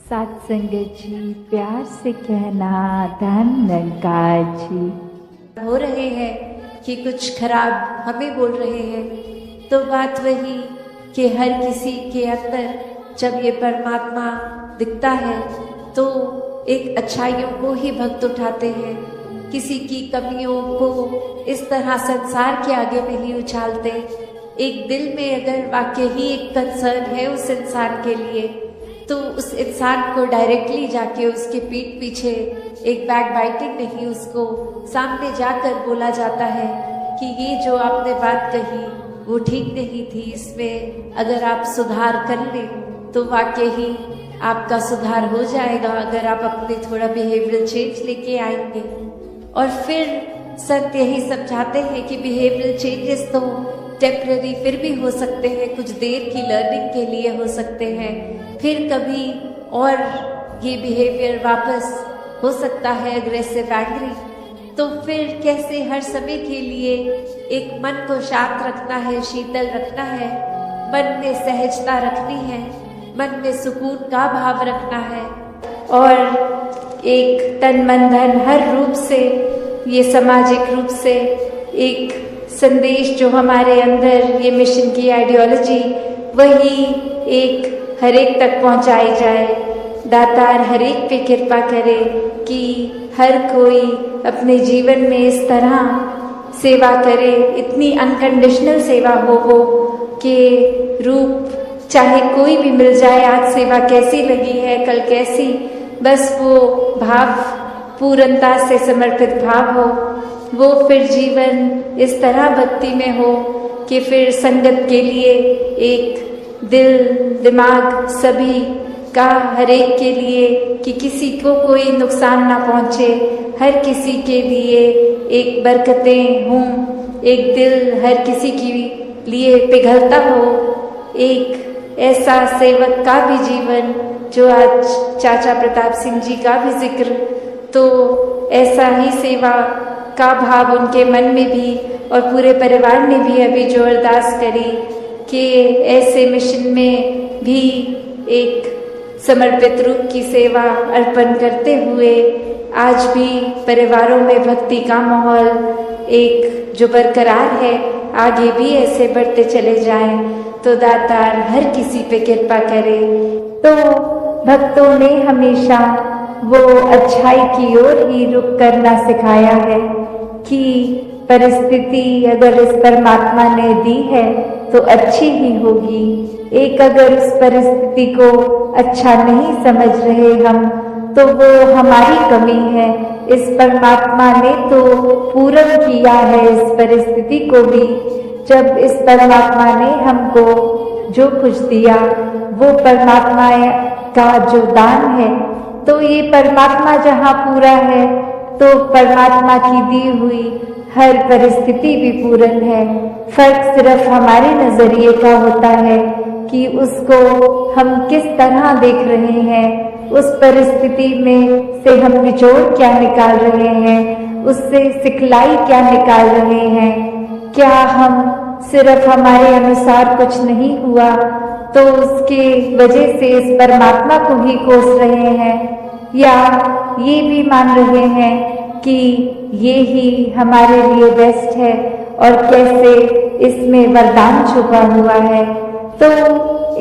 सात संगत जी, प्यार से कहना धन निरंकार जी। हो रहे हैं कि कुछ खराब हमें बोल रहे हैं, तो बात वही कि हर किसी के अंदर जब ये परमात्मा दिखता है तो एक अच्छाइयों को ही भक्त उठाते हैं, किसी की कमियों को इस तरह संसार के आगे नहीं उछालते। एक दिल में अगर वाकई ही एक कंसर्न है उस इंसान के लिए, तो उस इंसान को डायरेक्टली जाके उसके पीठ पीछे एक बैक बाइटिंग नहीं, उसको सामने जाकर बोला जाता है कि ये जो आपने बात कही वो ठीक नहीं थी, इसमें अगर आप सुधार कर लें तो वाकई ही आपका सुधार हो जाएगा, अगर आप अपने थोड़ा बिहेवियरल चेंज लेके आएंगे। और फिर संत यही समझाते हैं कि बिहेवियरल चेंजेस तो टेम्पररी फिर भी हो सकते हैं, कुछ देर की लर्निंग के लिए हो सकते हैं, फिर कभी और ये बिहेवियर वापस हो सकता है अग्रेसिव एंग्री। तो फिर कैसे हर समय के लिए एक मन को शांत रखना है, शीतल रखना है, मन में सहजता रखनी है, मन में सुकून का भाव रखना है, और एक तन मन धन हर रूप से, ये सामाजिक रूप से एक संदेश जो हमारे अंदर ये मिशन की आइडियोलॉजी वही एक हर एक तक पहुंचाई जाए। दातार हर एक पे कृपा करे कि हर कोई अपने जीवन में इस तरह सेवा करे, इतनी अनकंडीशनल सेवा हो कि रूप चाहे कोई भी मिल जाए, आज सेवा कैसी लगी है, कल कैसी, बस वो भाव पूर्णता से समर्पित भाव हो, वो फिर जीवन इस तरह भक्ति में हो कि फिर संगत के लिए एक दिल दिमाग सभी का हर एक के लिए कि किसी को कोई नुकसान ना पहुँचे, हर किसी के लिए एक बरकतें हों, एक दिल हर किसी के लिए पिघलता हो, एक ऐसा सेवक का भी जीवन जो आज चाचा प्रताप सिंह जी का भी जिक्र, तो ऐसा ही सेवा का भाव उनके मन में भी और पूरे परिवार ने भी अभी जो अरदास करी कि ऐसे मिशन में भी एक समर्पित रूप की सेवा अर्पण करते हुए आज भी परिवारों में भक्ति का माहौल एक जो बरकरार है, आगे भी ऐसे बढ़ते चले जाएं, तो दातार हर किसी पे कृपा करे। तो भक्तों ने हमेशा वो अच्छाई की ओर ही रुख करना सिखाया है कि परिस्थिति अगर इस परमात्मा ने दी है तो अच्छी ही होगी। एक अगर उस परिस्थिति को अच्छा नहीं समझ रहे हम, तो वो हमारी कमी है। इस परमात्मा ने तो पूर्ण किया है इस परिस्थिति को भी। जब इस परमात्मा ने हमको जो कुछ दिया वो परमात्मा का जो दान है, तो ये परमात्मा जहाँ पूरा है तो परमात्मा की दी हुई हर परिस्थिति भी पूर्ण है। फर्क सिर्फ हमारे नजरिए का होता है कि उसको हम किस तरह देख रहे हैं, उस परिस्थिति में से हम निचोड़ क्या निकाल रहे हैं, उससे सिखलाई क्या निकाल रहे हैं। क्या हम सिर्फ हमारे अनुसार कुछ नहीं हुआ तो उसके वजह से इस परमात्मा को ही कोस रहे हैं, या ये भी मान रहे हैं कि ये ही हमारे लिए बेस्ट है और कैसे इसमें वरदान छुपा हुआ है। तो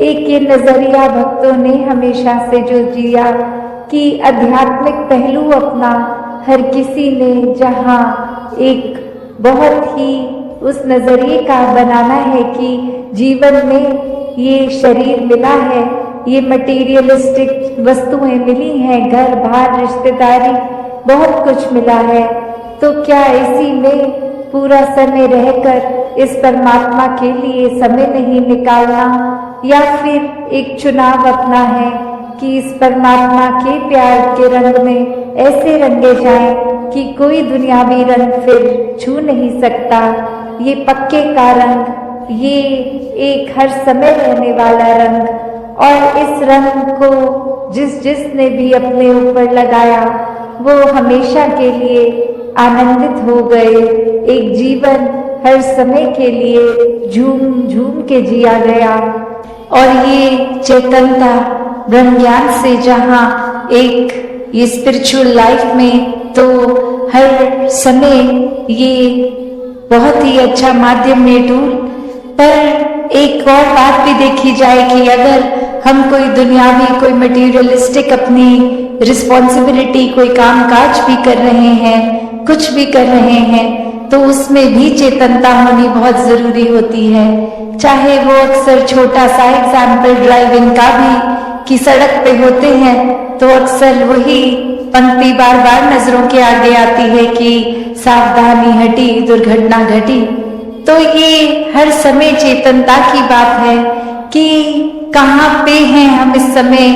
एक ये नजरिया भक्तों ने हमेशा से जो जिया कि आध्यात्मिक पहलू अपना हर किसी ने जहाँ एक बहुत ही उस नजरिए का बनाना है कि जीवन में ये शरीर मिला है, ये मटेरियलिस्टिक वस्तुएं मिली हैं, घर बार रिश्तेदारी बहुत कुछ मिला है, तो क्या इसी में पूरा समय रहकर इस परमात्मा के लिए समय नहीं निकालना, या फिर एक चुनाव अपना है कि इस परमात्मा के प्यार के रंग में ऐसे रंगे जाएं कि कोई दुनियावी रंग फिर छू नहीं सकता। ये पक्के का रंग, ये एक हर समय रहने वाला रंग, और इस रंग को जिसने भी अपने ऊपर लगाया वो हमेशा के लिए आनंदित हो गए। एक जीवन हर समय के लिए झूम झूम के जिया गया, और ये चेतनता ब्रह्म ज्ञान से जहाँ एक ये स्पिरिचुअल लाइफ में तो हर समय ये बहुत ही अच्छा माध्यम है टूल। पर एक और बात भी देखी जाए कि अगर हम कोई दुनियावी कोई मटेरियलिस्टिक अपनी रिस्पॉन्सिबिलिटी कोई काम काज भी कर रहे हैं, कुछ भी कर रहे हैं, तो उसमें भी चेतनता होनी बहुत जरूरी होती है। चाहे वो अक्सर छोटा सा एग्जाम्पल ड्राइविंग का भी कि सड़क पे होते हैं तो अक्सर वही पंक्ति बार बार नजरों के आगे आती है कि सावधानी हटी दुर्घटना घटी। तो ये हर समय चेतनता की बात है कि कहाँ पे हैं हम इस समय,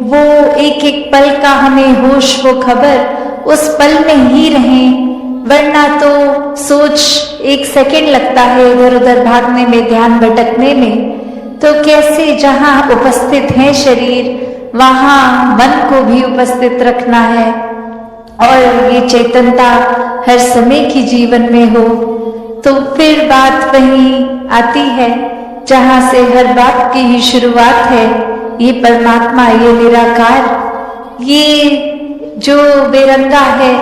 वो एक एक पल का हमें होश वो खबर उस पल में ही रहें, वरना तो सोच एक सेकंड लगता है इधर उधर भागने में, ध्यान भटकने में। तो कैसे जहाँ उपस्थित है शरीर वहाँ मन को भी उपस्थित रखना है और ये चेतनता हर समय की जीवन में हो। तो फिर बात वहीं आती है जहाँ से हर बात की ही शुरुआत है, ये परमात्मा, ये निराकार, ये जो बेरंगा है,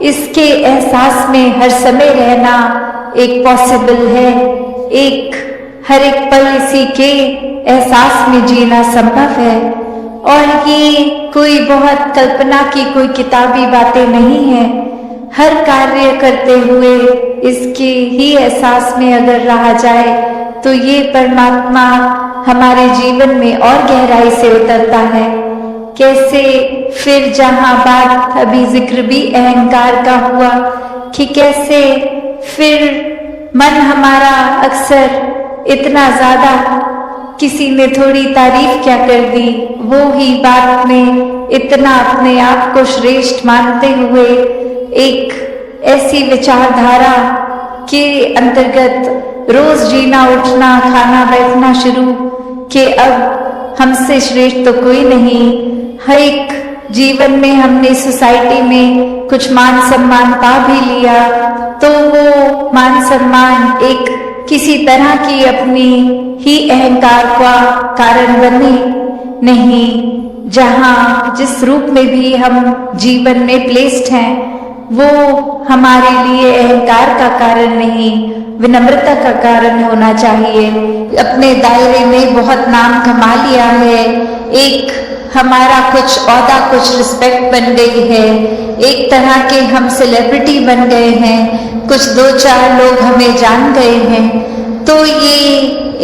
इसके एहसास में हर समय रहना एक पॉसिबल है। एक हर एक पल इसी के एहसास में जीना संभव है। और ये कोई बहुत कल्पना की कोई किताबी बातें नहीं है। हर कार्य करते हुए इसके ही एहसास में अगर रहा जाए तो ये परमात्मा हमारे जीवन में और गहराई से उतरता है। कैसे फिर जहाँ बात अभी जिक्र भी अहंकार का हुआ कि कैसे फिर मन हमारा अक्सर इतना ज्यादा, किसी ने थोड़ी तारीफ क्या कर दी, वो ही बात में इतना अपने आप को श्रेष्ठ मानते हुए एक ऐसी विचारधारा के अंतर्गत रोज जीना उठना खाना बैठना शुरू कि अब हमसे श्रेष्ठ तो कोई नहीं। हर एक जीवन में हमने सोसाइटी में कुछ मान सम्मान पा भी लिया तो वो मान सम्मान एक किसी तरह की अपनी ही अहंकार का कारण बने नहीं। जहाँ जिस रूप में भी हम जीवन में प्लेस्ड हैं वो हमारे लिए अहंकार का कारण नहीं, विनम्रता का कारण होना चाहिए। अपने दायरे में बहुत नाम कमा लिया है, एक हमारा कुछ औहदा कुछ रिस्पेक्ट बन गई है, एक तरह के हम सेलिब्रिटी बन गए हैं, कुछ दो चार लोग हमें जान गए हैं, तो ये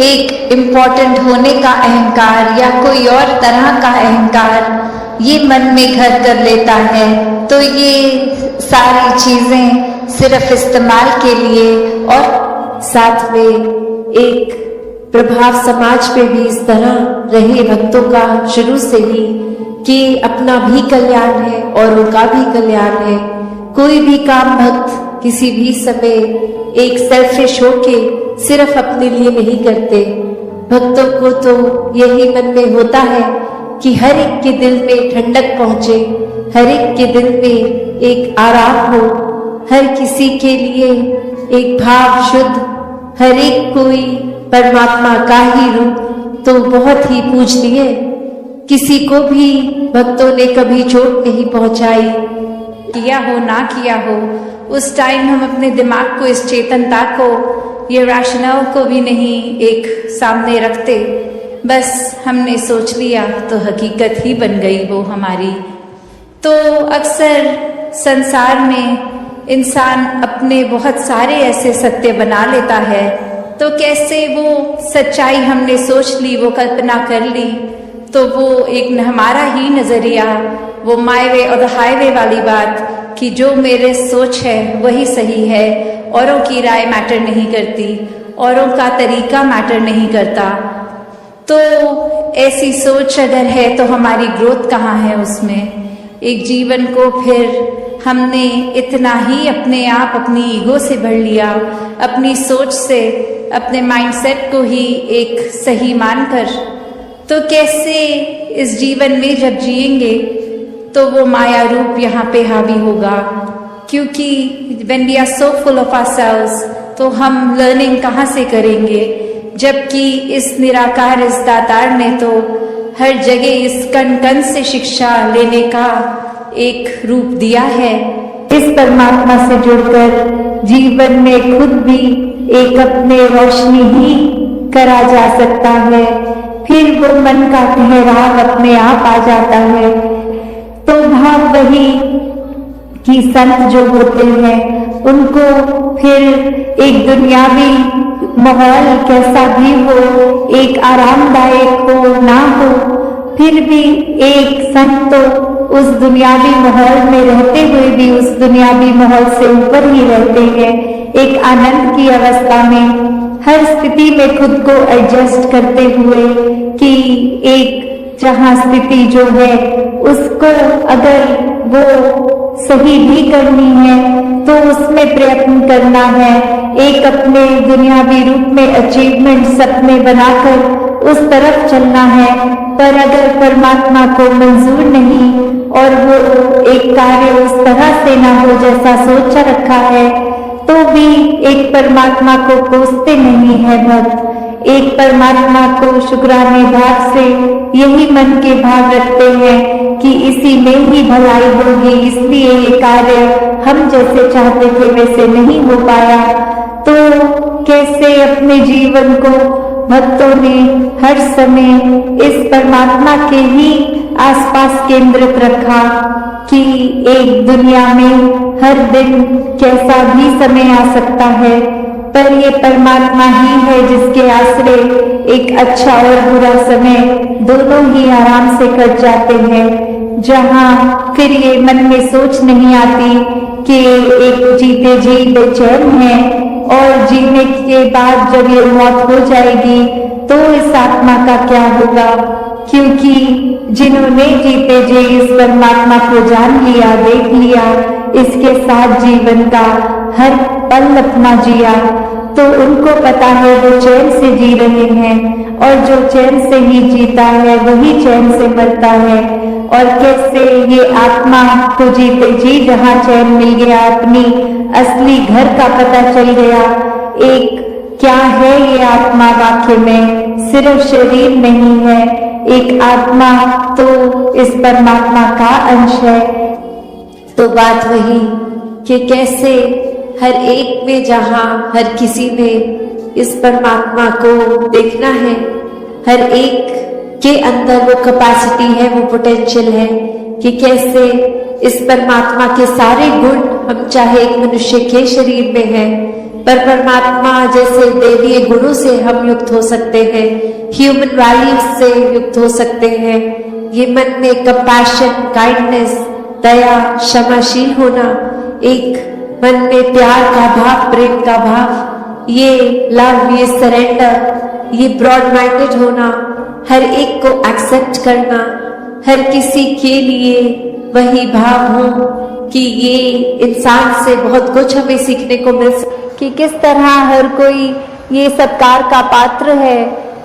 एक इम्पोर्टेंट होने का अहंकार या कोई और तरह का अहंकार ये मन में घर कर लेता है। तो ये सारी चीजें सिर्फ इस्तेमाल के लिए और साथ में एक प्रभाव समाज पे भी इस तरह रहे भक्तों का शुरू से ही कि अपना भी कल्याण है और उनका भी कल्याण है। कोई भी काम भक्त किसी भी समय एक सेल्फिश होके सिर्फ अपने लिए नहीं करते। भक्तों को तो यही मन में होता है कि हर एक के दिल में ठंडक पहुंचे, हर एक के दिल में एक आराम हो, हर किसी के लिए एक भाव शुद्ध, हर एक कोई परमात्मा का ही रूप तो बहुत ही पूजनीय। किसी को भी भक्तों ने कभी चोट नहीं पहुंचाई, किया हो ना किया हो, उस टाइम हम अपने दिमाग को, इस चेतनता को, ये राशनाओं को भी नहीं एक सामने रखते, बस हमने सोच लिया तो हकीकत ही बन गई वो हमारी। तो अक्सर संसार में इंसान अपने बहुत सारे ऐसे सत्य बना लेता है, तो कैसे वो सच्चाई हमने सोच ली, वो कल्पना कर ली, तो वो एक हमारा ही नजरिया, वो माय वे और द हाईवे वाली बात कि जो मेरे सोच है वही सही है, औरों की राय मैटर नहीं करती, औरों का तरीका मैटर नहीं करता। तो ऐसी सोच अगर है तो हमारी ग्रोथ कहाँ है उसमें? एक जीवन को फिर हमने इतना ही अपने आप अपनी ईगो से भर लिया, अपनी सोच से, अपने माइंडसेट को ही एक सही मानकर। तो कैसे इस जीवन में जब जिएंगे तो वो माया रूप यहाँ पे हावी होगा, क्योंकि when we are so full of ourselves तो हम लर्निंग कहाँ से करेंगे, जबकि इस निराकार, इस दातार ने तो हर जगह इस कण कण से शिक्षा लेने का एक रूप दिया है। इस परमात्मा से जुड़कर जीवन में खुद भी एक अपने रोशनी ही करा जा सकता है, फिर वो मन का ठहराव अपने आप आ जाता है। तो भाव वही कि संत जो होते हैं उनको फिर एक दुनियावी माहौल कैसा भी हो, एक आरामदायक हो ना हो, फिर भी एक संत तो उस दुनियावी माहौल में रहते हुए भी उस दुनियावी माहौल से ऊपर ही रहते हैं। एक आनंद की अवस्था में हर स्थिति में खुद को एडजस्ट करते हुए कि एक जहाँ स्थिति जो है उसको अगर वो सही भी करनी है तो उसमें प्रयत्न करना है, एक अपने दुनियावी रूप में अचीवमेंट सपने बनाकर उस तरफ चलना है। पर अगर परमात्मा को मंजूर नहीं और वो एक कार्य उस तरह से ना हो जैसा सोचा रखा है तो भी एक परमात्मा को कोसते नहीं है भक्त, एक परमात्मा को शुक्राने भाव से यही मन के भाव रखते हैं कि इसी में ही भलाई होगी, इसलिए ये कार्य हम जैसे चाहते थे वैसे नहीं हो पाया। तो कैसे अपने जीवन को भक्तों ने हर समय इस परमात्मा के ही आसपास केंद्रित रखा कि एक दुनिया में हर दिन कैसा भी समय आ सकता है, पर ये परमात्मा ही है जिसके आश्रय एक अच्छा और बुरा समय दोनों ही आराम से कट जाते हैं, जहाँ फिर ये मन में सोच नहीं आती कि एक जीते जी बेचैन है और जीने के बाद जब ये मौत हो जाएगी तो इस आत्मा का क्या होगा, क्योंकि जिन्होंने जीते जी इस परमात्मा को जान लिया, देख लिया, इसके साथ जीवन का हर पल अपना जिया, तो उनको पता है वो चैन से जी रहे हैं और जो चैन से ही जीता है वही चैन से मरता है। और कैसे ये आत्मा को जीते जी जहाँ चैन मिल गया, अपनी असली घर का पता चल गया, एक क्या है ये आत्मा वाक्य में सिर्फ शरीर नहीं है, एक आत्मा तो इस परमात्मा का अंश है। तो बात वही कि कैसे हर एक में जहाँ हर किसी में इस परमात्मा को देखना है, हर एक के अंदर वो कैपेसिटी है, वो पोटेंशियल है कि कैसे इस परमात्मा के सारे गुण हम चाहे एक मनुष्य के शरीर में है पर परमात्मा जैसे देवीय गुणों से हम युक्त हो सकते हैं, ह्यूमन वैल्यूज से युक्त हो सकते हैं। ये मन में कंपैशन, काइंडनेस, दया, क्षमाशील होना, एक मन में प्यार का भाव, प्रेम का भाव, ये लव, ये सरेंडर, ये ब्रॉड माइंडेड होना, हर एक को एक्सेप्ट करना, हर किसी के लिए वही भाव हो कि ये इंसान से बहुत कुछ हमें सीखने को मिल सकता कि किस तरह हर कोई ये सत्कार का पात्र है,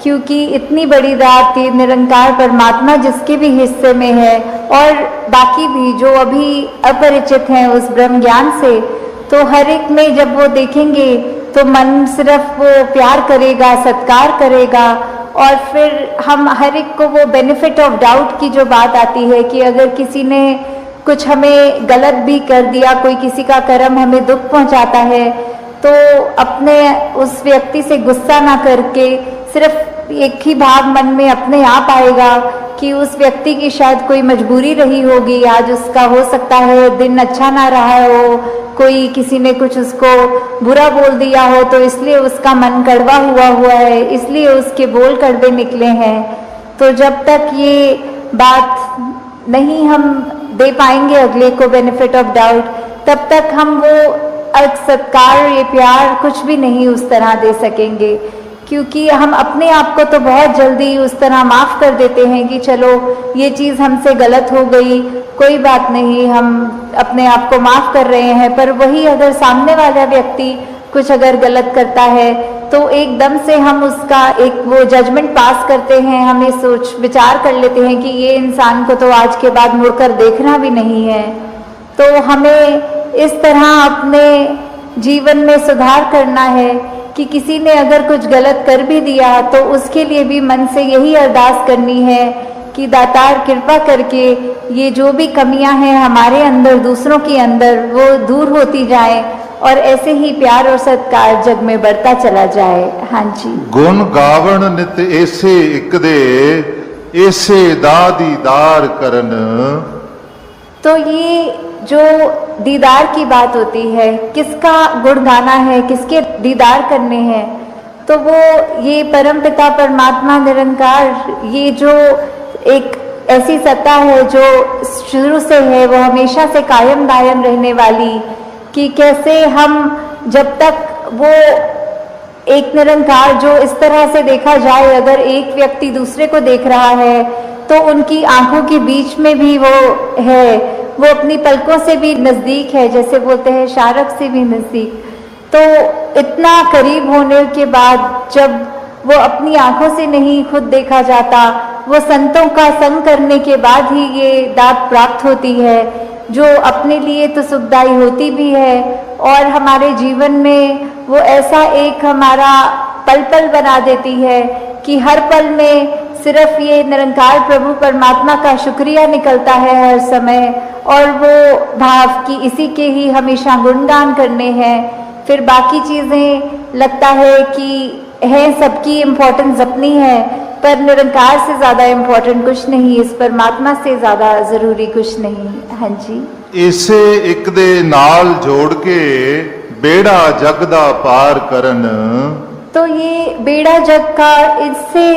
क्योंकि इतनी बड़ी रात ये निरंकार परमात्मा जिसके भी हिस्से में है और बाकी भी जो अभी अपरिचित हैं उस ब्रह्म ज्ञान से, तो हर एक में जब वो देखेंगे तो मन सिर्फ वो प्यार करेगा, सत्कार करेगा। और फिर हम हर एक को वो बेनिफिट ऑफ डाउट की जो बात आती है कि अगर किसी ने कुछ हमें गलत भी कर दिया, कोई किसी का कर्म हमें दुख पहुंचाता है, तो अपने उस व्यक्ति से गुस्सा ना करके सिर्फ एक ही भाव मन में अपने आप आएगा कि उस व्यक्ति की शायद कोई मजबूरी रही होगी, आज उसका हो सकता है दिन अच्छा ना रहा हो, कोई किसी ने कुछ उसको बुरा बोल दिया हो तो इसलिए उसका मन कड़वा हुआ है, इसलिए उसके बोल कड़वे निकले हैं। तो जब तक ये बात नहीं हम दे पाएंगे अगले को बेनिफिट ऑफ डाउट, तब तक हम वो सत्कार, ये प्यार कुछ भी नहीं उस तरह दे सकेंगे, क्योंकि हम अपने आप को तो बहुत जल्दी उस तरह माफ़ कर देते हैं कि चलो ये चीज़ हमसे गलत हो गई, कोई बात नहीं, हम अपने आप को माफ़ कर रहे हैं। पर वही अगर सामने वाला व्यक्ति कुछ अगर गलत करता है तो एकदम से हम उसका एक वो जजमेंट पास करते हैं, हम ये सोच विचार कर लेते हैं कि ये इंसान को तो आज के बाद मुड़कर देखना भी नहीं है। तो हमें इस तरह अपने जीवन में सुधार करना है कि किसी ने अगर कुछ गलत कर भी दिया तो उसके लिए भी मन से यही अरदास करनी है कि दातार कृपा करके ये जो भी कमियां हैं हमारे अंदर दूसरों के अंदर वो दूर होती जाए और ऐसे ही प्यार और सत्कार जग में बढ़ता चला जाए। हाँ जी। गुण गावण नित ऐसे एक दे ऐसे दा दीदार करन। तो ये जो दीदार की बात होती है, किसका गुण गाना है, किसके दीदार करने हैं, तो वो ये परमपिता परमात्मा निरंकार, ये जो एक ऐसी सत्ता है जो शुरू से है, वो हमेशा से कायम दायम रहने वाली, कि कैसे हम जब तक वो एक निरंकार जो इस तरह से देखा जाए, अगर एक व्यक्ति दूसरे को देख रहा है तो उनकी आंखों के बीच में भी वो है, वो अपनी पलकों से भी नजदीक है, जैसे बोलते हैं शारक से भी नजदीक। तो इतना करीब होने के बाद जब वो अपनी आंखों से नहीं खुद देखा जाता, वो संतों का संग करने के बाद ही ये दात प्राप्त होती है, जो अपने लिए तो सुखदायी होती भी है और हमारे जीवन में वो ऐसा एक हमारा पल पल बना देती है कि हर पल में सिर्फ ये निरंकार प्रभु परमात्मा का शुक्रिया निकलता है हर समय, और वो भाव कि इसी के ही हमेशा गुणगान करने हैं। फिर बाकी चीज़ें लगता है कि है सबकी इम्पोर्टेंस अपनी है, पर निरंकार से ज़्यादा इम्पोर्टेंट कुछ नहीं, इस परमात्मा से ज़्यादा ज़रूरी कुछ नहीं। हाँ जी। इसे एक दे नाल जोड़ के बेड़ा जग दा पार करन। तो ये बेड़ा जग का, इससे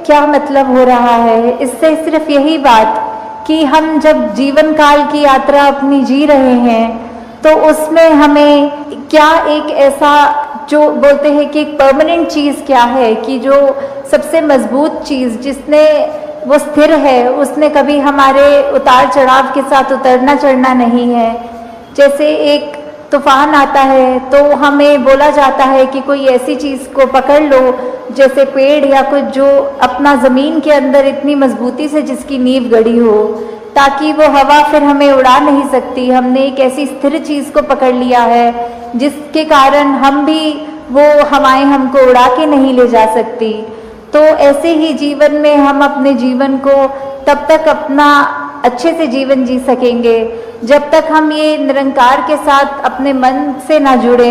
क्या मतलब हो रहा है? इससे सिर्फ यही बात कि हम जब जीवन काल की यात्रा अपनी जी रहे हैं तो उसमें हमें क्या एक ऐसा जो बोलते हैं कि एक परमानेंट चीज़ क्या है, कि जो सबसे मजबूत चीज़ जिसने वो स्थिर है, उसने कभी हमारे उतार चढ़ाव के साथ उतरना चढ़ना नहीं है। जैसे एक तूफान आता है तो हमें बोला जाता है कि कोई ऐसी चीज़ को पकड़ लो, जैसे पेड़ या कुछ जो अपना ज़मीन के अंदर इतनी मजबूती से जिसकी नींव गड़ी हो, ताकि वो हवा फिर हमें उड़ा नहीं सकती। हमने एक ऐसी स्थिर चीज़ को पकड़ लिया है जिसके कारण हम भी, वो हवाएं हमको उड़ा के नहीं ले जा सकती। तो ऐसे ही जीवन में हम अपने जीवन को तब तक अपना अच्छे से जीवन जी सकेंगे जब तक हम ये निरंकार के साथ अपने मन से ना जुड़े,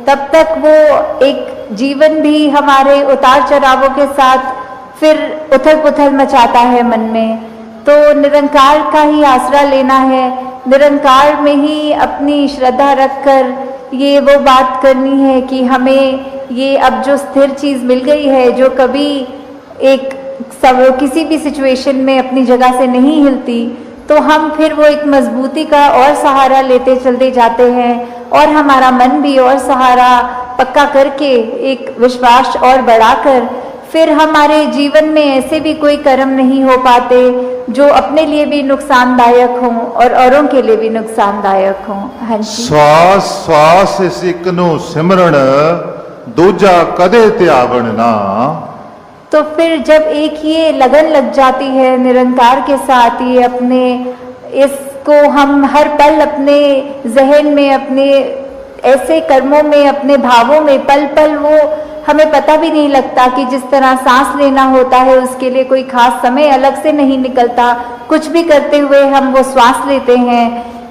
तब तक वो एक जीवन भी हमारे उतार चढ़ावों के साथ फिर उथल पुथल मचाता है मन में। तो निरंकार का ही आसरा लेना है, निरंकार में ही अपनी श्रद्धा रखकर ये वो बात करनी है कि हमें ये अब जो स्थिर चीज़ मिल गई है, जो कभी एक सब किसी भी सिचुएशन में अपनी जगह से नहीं हिलती, तो हम फिर वो एक मजबूती का और सहारा लेते चलते जाते हैं और हमारा मन भी और सहारा पक्का करके एक विश्वास और बढ़ाकर फिर हमारे जीवन में ऐसे भी कोई कर्म नहीं हो पाते जो अपने लिए भी नुकसानदायक हों और औरों के लिए भी नुकसानदायक हों। हाँ जी। श्वास श्वास सिक नु सिमरण दूजा कदे त्यावण ना। तो फिर जब एक ये लगन लग जाती है निरंकार के साथ, ये अपने इसको हम हर पल अपने जहन में, अपने ऐसे कर्मों में, अपने भावों में पल पल वो हमें पता भी नहीं लगता कि जिस तरह सांस लेना होता है उसके लिए कोई खास समय अलग से नहीं निकलता, कुछ भी करते हुए हम वो श्वास लेते हैं,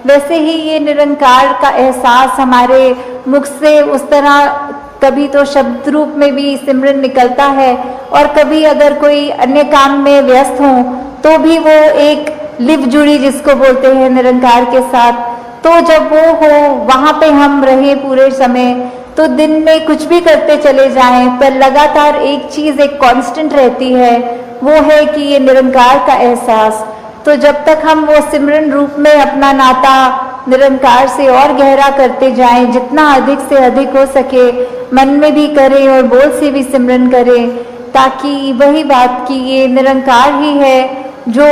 वैसे ही ये निरंकार का एहसास हमारे मुख से उस तरह कभी तो शब्द रूप में भी सिमरन निकलता है और कभी अगर कोई अन्य काम में व्यस्त हो तो भी वो एक लिव जुड़ी जिसको बोलते हैं निरंकार के साथ। तो जब वो हो वहाँ पे हम रहे पूरे समय, तो दिन में कुछ भी करते चले जाएं पर लगातार एक चीज़ एक कांस्टेंट रहती है, वो है कि ये निरंकार का एहसास। तो जब तक हम वो सिमरन रूप में अपना नाता निरंकार से और गहरा करते जाएं, जितना अधिक से अधिक हो सके मन में भी करें और बोल से भी सिमरन करें, ताकि वही बात कि ये निरंकार ही है जो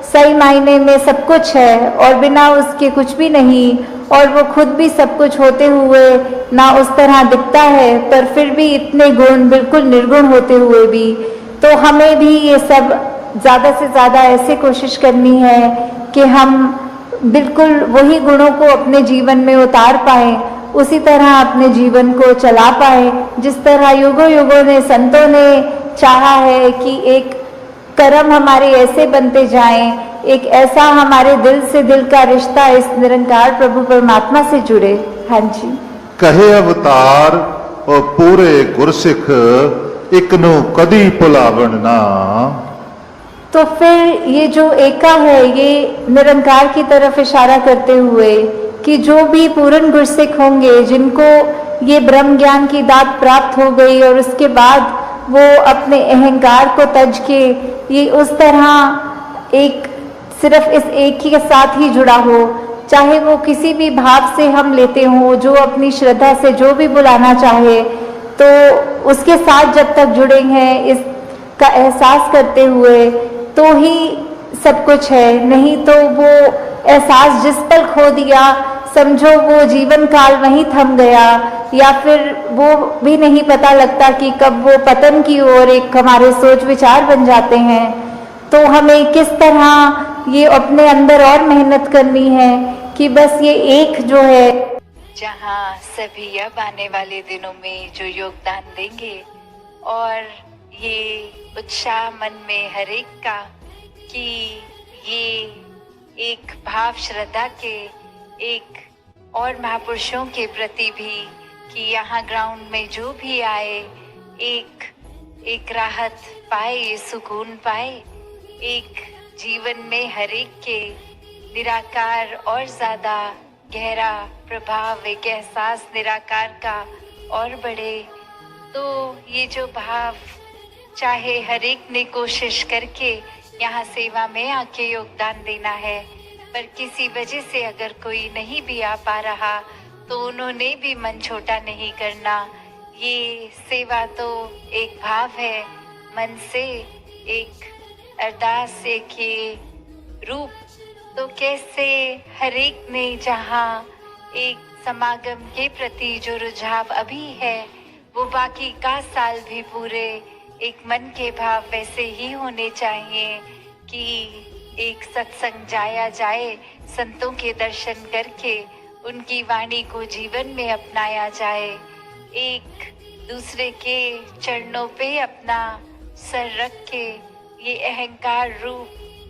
सही मायने में सब कुछ है और बिना उसके कुछ भी नहीं, और वो खुद भी सब कुछ होते हुए ना उस तरह दिखता है पर फिर भी इतने गुण बिल्कुल निर्गुण होते हुए भी। तो हमें भी ये सब ज़्यादा से ज़्यादा ऐसे कोशिश करनी है कि हम बिल्कुल वही गुणों को अपने जीवन में उतार पाएं, उसी तरह अपने जीवन को चला पाएं जिस तरह युगों युगों ने संतों ने चाहा है कि एक कर्म हमारे ऐसे बनते जाएं, एक ऐसा हमारे दिल से दिल का रिश्ता इस निरंकार प्रभु परमात्मा से जुड़े। हाँ जी। कहे अवतार और पूरे गुरसिख एक नु कदी भुलावन ना। तो फिर ये जो एका है ये निरंकार की तरफ इशारा करते हुए कि जो भी पूर्ण गुरसिख होंगे, जिनको ये ब्रह्म ज्ञान की दात प्राप्त हो गई और उसके बाद वो अपने अहंकार को तज के ये उस तरह एक सिर्फ इस एक ही के साथ ही जुड़ा हो, चाहे वो किसी भी भाव से हम लेते हों, जो अपनी श्रद्धा से जो भी बुलाना चाहे, तो उसके साथ जब तक जुड़े हैं इसका एहसास करते हुए तो ही सब कुछ है। नहीं तो वो एहसास जिस पल खो दिया, समझो वो जीवन काल वहीं थम गया, या फिर वो भी नहीं पता लगता कि कब वो पतन की ओर एक हमारे सोच विचार बन जाते हैं। तो हमें किस तरह ये अपने अंदर और मेहनत करनी है कि बस ये एक जो है, जहाँ सभी अब आने वाले दिनों में जो योगदान देंगे और ये उत्साह मन में हर एक का कि ये एक भाव श्रद्धा के एक और महापुरुषों के प्रति भी कि यहाँ ग्राउंड में जो भी आए एक राहत पाए, सुकून पाए, एक जीवन में हर एक के निराकार और ज्यादा गहरा प्रभाव, एक एहसास निराकार का और बढ़े। तो ये जो भाव, चाहे हर एक ने कोशिश करके यहाँ सेवा में आके योगदान देना है, पर किसी वजह से अगर कोई नहीं भी आ पा रहा तो उन्होंने भी मन छोटा नहीं करना। ये सेवा तो एक भाव है, मन से एक अरदास, एक ये रूप। तो कैसे हर एक ने जहाँ एक समागम के प्रति जो रुझाव अभी है वो बाकी का साल भी पूरे एक मन के भाव वैसे ही होने चाहिए कि एक सत्संग जाया जाए, संतों के दर्शन करके उनकी वाणी को जीवन में अपनाया जाए, एक दूसरे के चरणों पे अपना सर रख के ये अहंकार रूप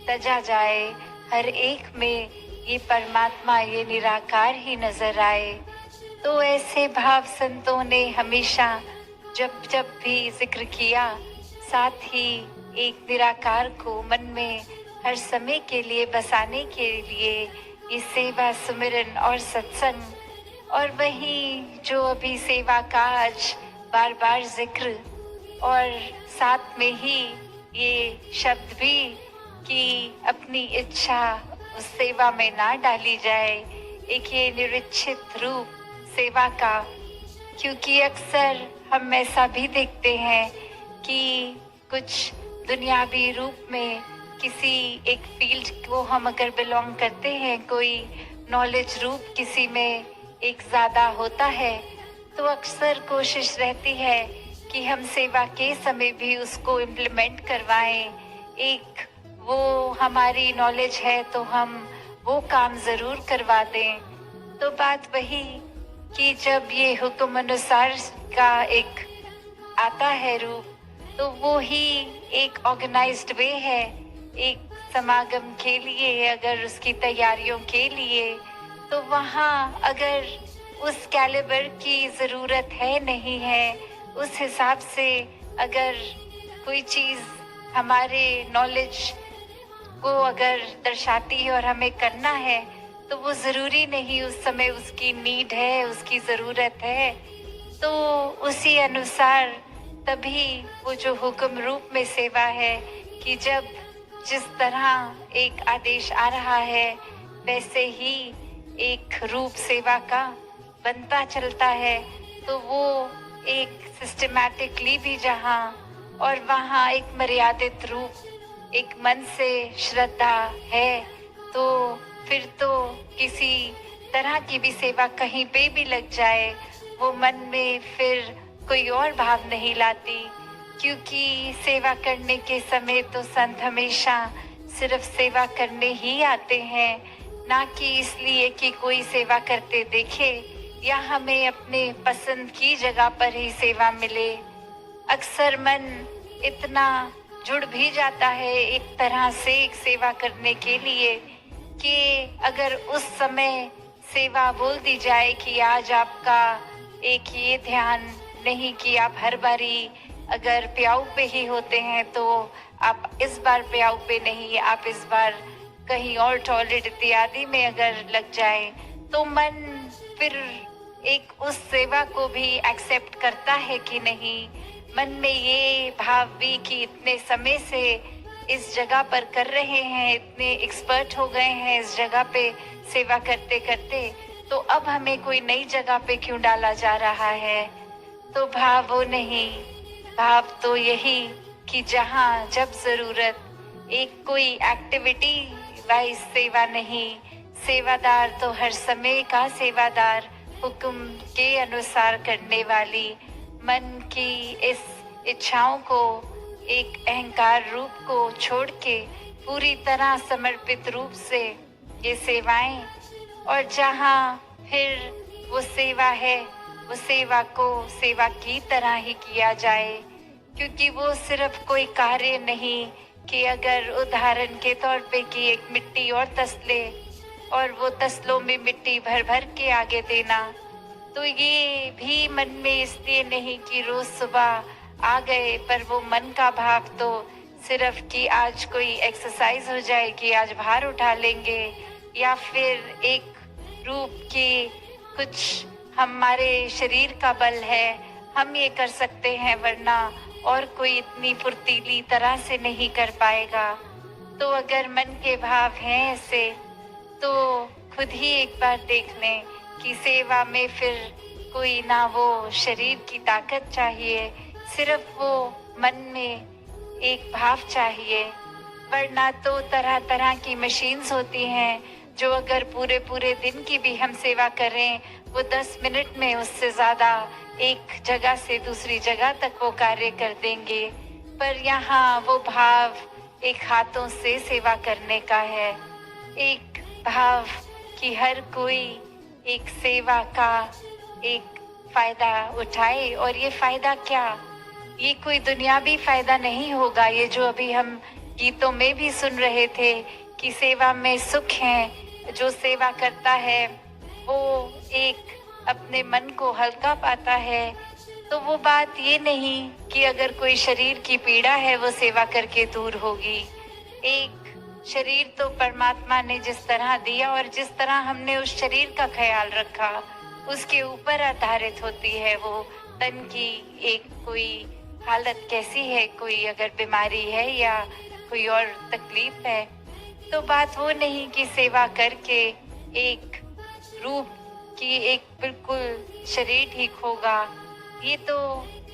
तजा जाए, हर एक में ये परमात्मा, ये निराकार ही नजर आए। तो ऐसे भाव संतों ने हमेशा जब जब भी जिक्र किया, साथ ही एक निराकार को मन में हर समय के लिए बसाने के लिए ये सेवा, सुमिरन और सत्संग, और वहीं जो अभी सेवा का आज बार बार जिक्र, और साथ में ही ये शब्द भी कि अपनी इच्छा उस सेवा में ना डाली जाए, एक ये निरीक्षित रूप सेवा का। क्योंकि अक्सर हम ऐसा भी देखते हैं कि कुछ दुनियावी रूप में किसी एक फील्ड को हम अगर बिलोंग करते हैं, कोई नॉलेज रूप किसी में एक ज़्यादा होता है, तो अक्सर कोशिश रहती है कि हम सेवा के समय भी उसको इम्प्लीमेंट करवाएं। एक वो हमारी नॉलेज है तो हम वो काम ज़रूर करवा दें। तो बात वही कि जब ये हुक्म अनुसार का एक आता है रूप, तो वो ही एक ऑर्गेनाइज्ड वे है एक समागम के लिए, अगर उसकी तैयारियों के लिए, तो वहाँ अगर उस कैलिबर की ज़रूरत है नहीं है, उस हिसाब से अगर कोई चीज़ हमारे नॉलेज को अगर दर्शाती है और हमें करना है, तो वो ज़रूरी नहीं उस समय उसकी नीड है, उसकी ज़रूरत है। तो उसी अनुसार तभी वो जो हुक्म रूप में सेवा है कि जब जिस तरह एक आदेश आ रहा है वैसे ही एक रूप सेवा का बनता चलता है, तो वो एक सिस्टमैटिकली भी जहाँ और वहाँ एक मर्यादित रूप एक मन से श्रद्धा है, तो फिर तो किसी तरह की भी सेवा कहीं पे भी लग जाए, वो मन में फिर कोई और भाव नहीं लाती। क्योंकि सेवा करने के समय तो संत हमेशा सिर्फ सेवा करने ही आते हैं, ना कि इसलिए कि कोई सेवा करते देखे या हमें अपने पसंद की जगह पर ही सेवा मिले। अक्सर मन इतना जुड़ भी जाता है एक तरह से एक सेवा करने के लिए, कि अगर उस समय सेवा बोल दी जाए कि आज आपका एक ये ध्यान नहीं कि आप हर बारी अगर प्याऊ पे ही होते हैं तो आप इस बार प्याऊ पे नहीं, आप इस बार कहीं और टॉयलेट इत्यादि में अगर लग जाए, तो मन फिर एक उस सेवा को भी एक्सेप्ट करता है कि नहीं। मन में ये भाव भी कि इतने समय से इस जगह पर कर रहे हैं, इतने एक्सपर्ट हो गए हैं इस जगह पे सेवा करते करते, तो अब हमें कोई नई जगह पे क्यों डाला जा रहा है। तो भाव वो नहीं, भाव तो यही कि जहाँ जब जरूरत एक कोई एक्टिविटी वाइज सेवा नहीं, सेवादार तो हर समय का सेवादार, हुक्म के अनुसार करने वाली, मन की इस इच्छाओं को एक अहंकार रूप को छोड़ के पूरी तरह समर्पित रूप से ये सेवाएं, और जहाँ फिर वो सेवा है वो सेवा को सेवा की तरह ही किया जाए, क्योंकि वो सिर्फ कोई कार्य नहीं कि अगर उदाहरण के तौर पे कि एक मिट्टी और तसले और वो तसलों में मिट्टी भर भर के आगे देना, तो ये भी मन में इसलिए नहीं कि रोज सुबह आ गए, पर वो मन का भाव तो सिर्फ कि आज कोई एक्सरसाइज हो जाए कि आज भार उठा लेंगे, या फिर एक रूप की कुछ हमारे शरीर का बल है, हम ये कर सकते हैं, वरना और कोई इतनी फुर्तीली तरह से नहीं कर पाएगा। तो अगर मन के भाव हैं ऐसे, तो खुद ही एक बार देख लें कि सेवा में फिर कोई ना वो शरीर की ताकत चाहिए, सिर्फ वो मन में एक भाव चाहिए, वरना तो तरह तरह की मशीन्स होती हैं जो अगर पूरे पूरे दिन की भी हम सेवा करें, वो 10 मिनट में उससे ज़्यादा एक जगह से दूसरी जगह तक वो कार्य कर देंगे। पर यहाँ वो भाव एक हाथों से सेवा करने का है, एक भाव कि हर कोई एक सेवा का एक फायदा उठाए। और ये फायदा क्या, ये कोई दुनियावी फायदा नहीं होगा, ये जो अभी हम गीतों में भी सुन रहे थे कि सेवा में सुख है, जो सेवा करता है वो एक अपने मन को हल्का पाता है। तो वो बात ये नहीं कि अगर कोई शरीर की पीड़ा है वो सेवा करके दूर होगी। एक शरीर तो परमात्मा ने जिस तरह दिया और जिस तरह हमने उस शरीर का ख्याल रखा, उसके ऊपर आधारित होती है वो तन की एक कोई हालत कैसी है, कोई अगर बीमारी है या कोई और तकलीफ है। तो बात वो नहीं कि सेवा करके एक रूप की एक बिल्कुल शरीर ठीक होगा। ये तो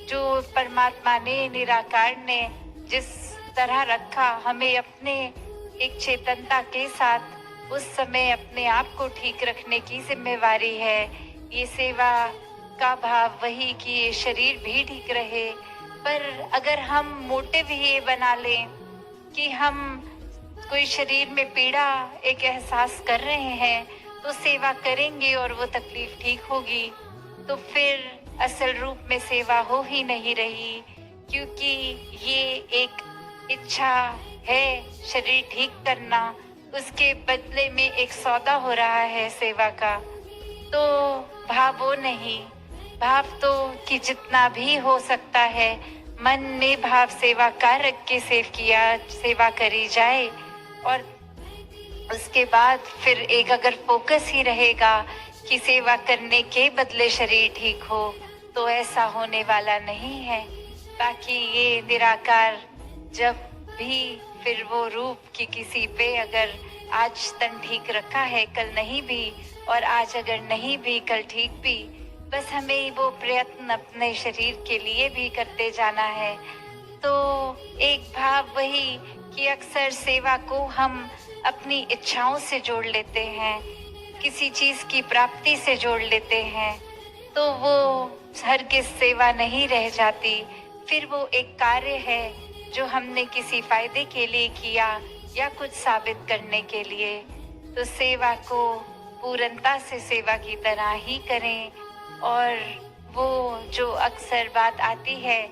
जो परमात्मा ने, निराकार ने जिस तरह रखा, हमें अपने एक चेतनता के साथ उस समय अपने आप को ठीक रखने की जिम्मेवारी है। ये सेवा का भाव वही कि ये शरीर भी ठीक रहे। पर अगर हम मोटिव ये बना लें कि हम कोई शरीर में पीड़ा एक एहसास कर रहे हैं तो सेवा करेंगे और वो तकलीफ ठीक होगी, तो फिर असल रूप में सेवा हो ही नहीं रही, क्योंकि ये एक इच्छा है शरीर ठीक करना, उसके बदले में एक सौदा हो रहा है सेवा का। तो भाव वो नहीं, भाव तो कि जितना भी हो सकता है मन में भाव सेवा का रख के सेवा करी जाए, और उसके बाद फिर एक अगर फोकस ही रहेगा कि सेवा करने के बदले शरीर ठीक हो, तो ऐसा होने वाला नहीं है। बाकी ये निराकार जब भी फिर वो रूप की किसी पे अगर आज तन ठीक रखा है, कल नहीं भी, और आज अगर नहीं भी कल ठीक भी, बस हमें वो प्रयत्न अपने शरीर के लिए भी करते जाना है। तो एक भाव वही कि अक्सर सेवा को हम अपनी इच्छाओं से जोड़ लेते हैं, किसी चीज की प्राप्ति से जोड़ लेते हैं, तो वो हरगिज सेवा नहीं रह जाती। फिर वो एक कार्य है जो हमने किसी फायदे के लिए किया या कुछ साबित करने के लिए। तो सेवा को पूर्णता से सेवा की तरह ही करें। और वो जो अक्सर बात आती है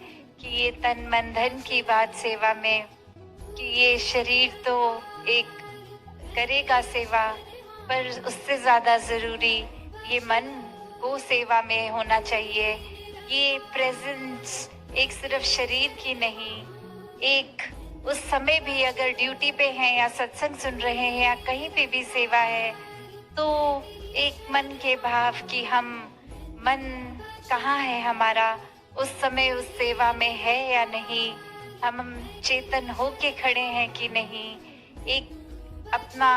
कि ये तन मन धन की बात सेवा में, कि ये शरीर तो एक करेगा सेवा, पर उससे ज्यादा जरूरी ये मन को सेवा में होना चाहिए। ये प्रेजेंस एक सिर्फ शरीर की नहीं, एक उस समय भी अगर ड्यूटी पे हैं या सत्संग सुन रहे हैं या कहीं पे भी सेवा है, तो एक मन के भाव कि हम मन कहाँ है हमारा, उस समय उस सेवा में है या नहीं, हम चेतन होके खड़े हैं कि नहीं, एक अपना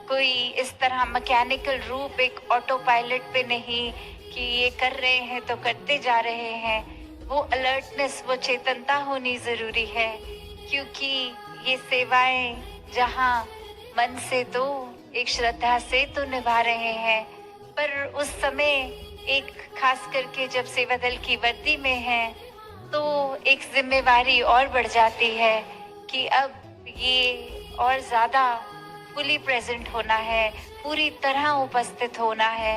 कोई इस तरह मैकेनिकल रूप एक ऑटो पायलट पे नहीं कि ये कर रहे हैं तो करते जा रहे हैं। वो अलर्टनेस, वो चेतनता होनी जरूरी है, क्योंकि ये सेवाएं जहाँ मन से तो एक श्रद्धा से तो निभा रहे हैं, पर उस समय एक खास करके जब सेवा दल की वर्दी में है तो एक जिम्मेवारी और बढ़ जाती है कि अब ये और ज्यादा फुली प्रेजेंट होना है, पूरी तरह उपस्थित होना है।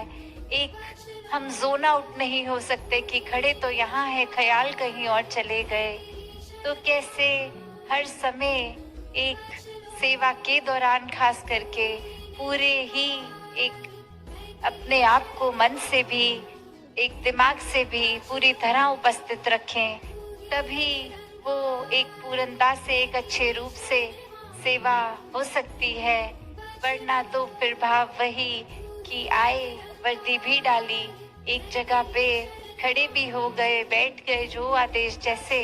एक हम जोन आउट नहीं हो सकते कि खड़े तो यहाँ है, ख्याल कहीं और चले गए। तो कैसे हर समय एक सेवा के दौरान खास करके पूरे ही एक अपने आप को मन से भी एक दिमाग से भी पूरी तरह उपस्थित रखें, तभी वो एक पूर्णता से एक अच्छे रूप से सेवा हो सकती है। वरना तो फिर भाव वही कि आए, वर्दी भी डाली, एक जगह पे खड़े भी हो गए, बैठ गए जो आदेश जैसे,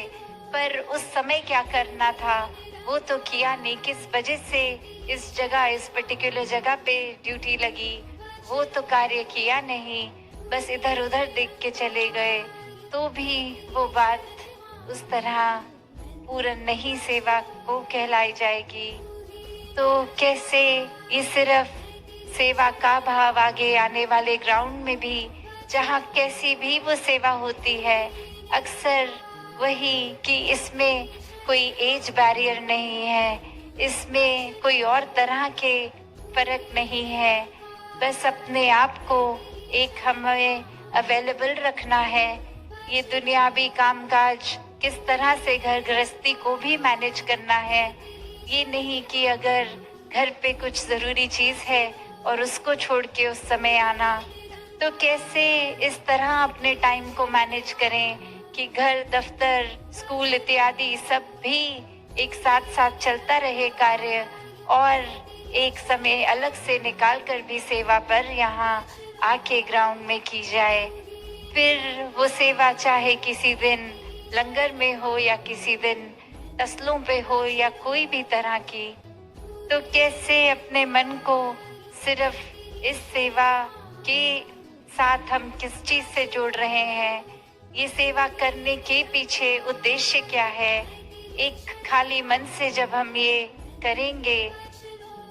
पर उस समय क्या करना था वो तो किया नहीं। किस वजह से इस जगह, इस पर्टिकुलर जगह पे ड्यूटी लगी, वो तो कार्य किया नहीं, बस इधर उधर देख के चले गए, तो भी वो बात उस तरह पूर्ण नहीं सेवा को कहलाई जाएगी। तो कैसे ये सिर्फ सेवा का भाव आगे आने वाले ग्राउंड में भी, जहाँ कैसी भी वो सेवा होती है, अक्सर वही कि इसमें कोई एज बैरियर नहीं है, इसमें कोई और तरह के फर्क नहीं है, बस अपने आप को एक हमें अवेलेबल रखना है। ये दुनियावी कामकाज किस तरह से घर गृहस्थी को भी मैनेज करना है, ये नहीं कि अगर घर पे कुछ जरूरी चीज है और उसको छोड़ के उस समय आना, तो कैसे इस तरह अपने टाइम को मैनेज करें कि घर, दफ्तर, स्कूल इत्यादि सब भी एक साथ साथ चलता रहे कार्य, और एक समय अलग से निकाल कर भी सेवा पर यहाँ आके ग्राउंड में की जाए। फिर वो सेवा चाहे किसी दिन लंगर में हो या किसी दिन तसलों पे हो या कोई भी तरह की, तो कैसे अपने मन को सिर्फ इस सेवा के साथ हम किस चीज से जोड़ रहे हैं, ये सेवा करने के पीछे उद्देश्य क्या है। एक खाली मन से जब हम ये करेंगे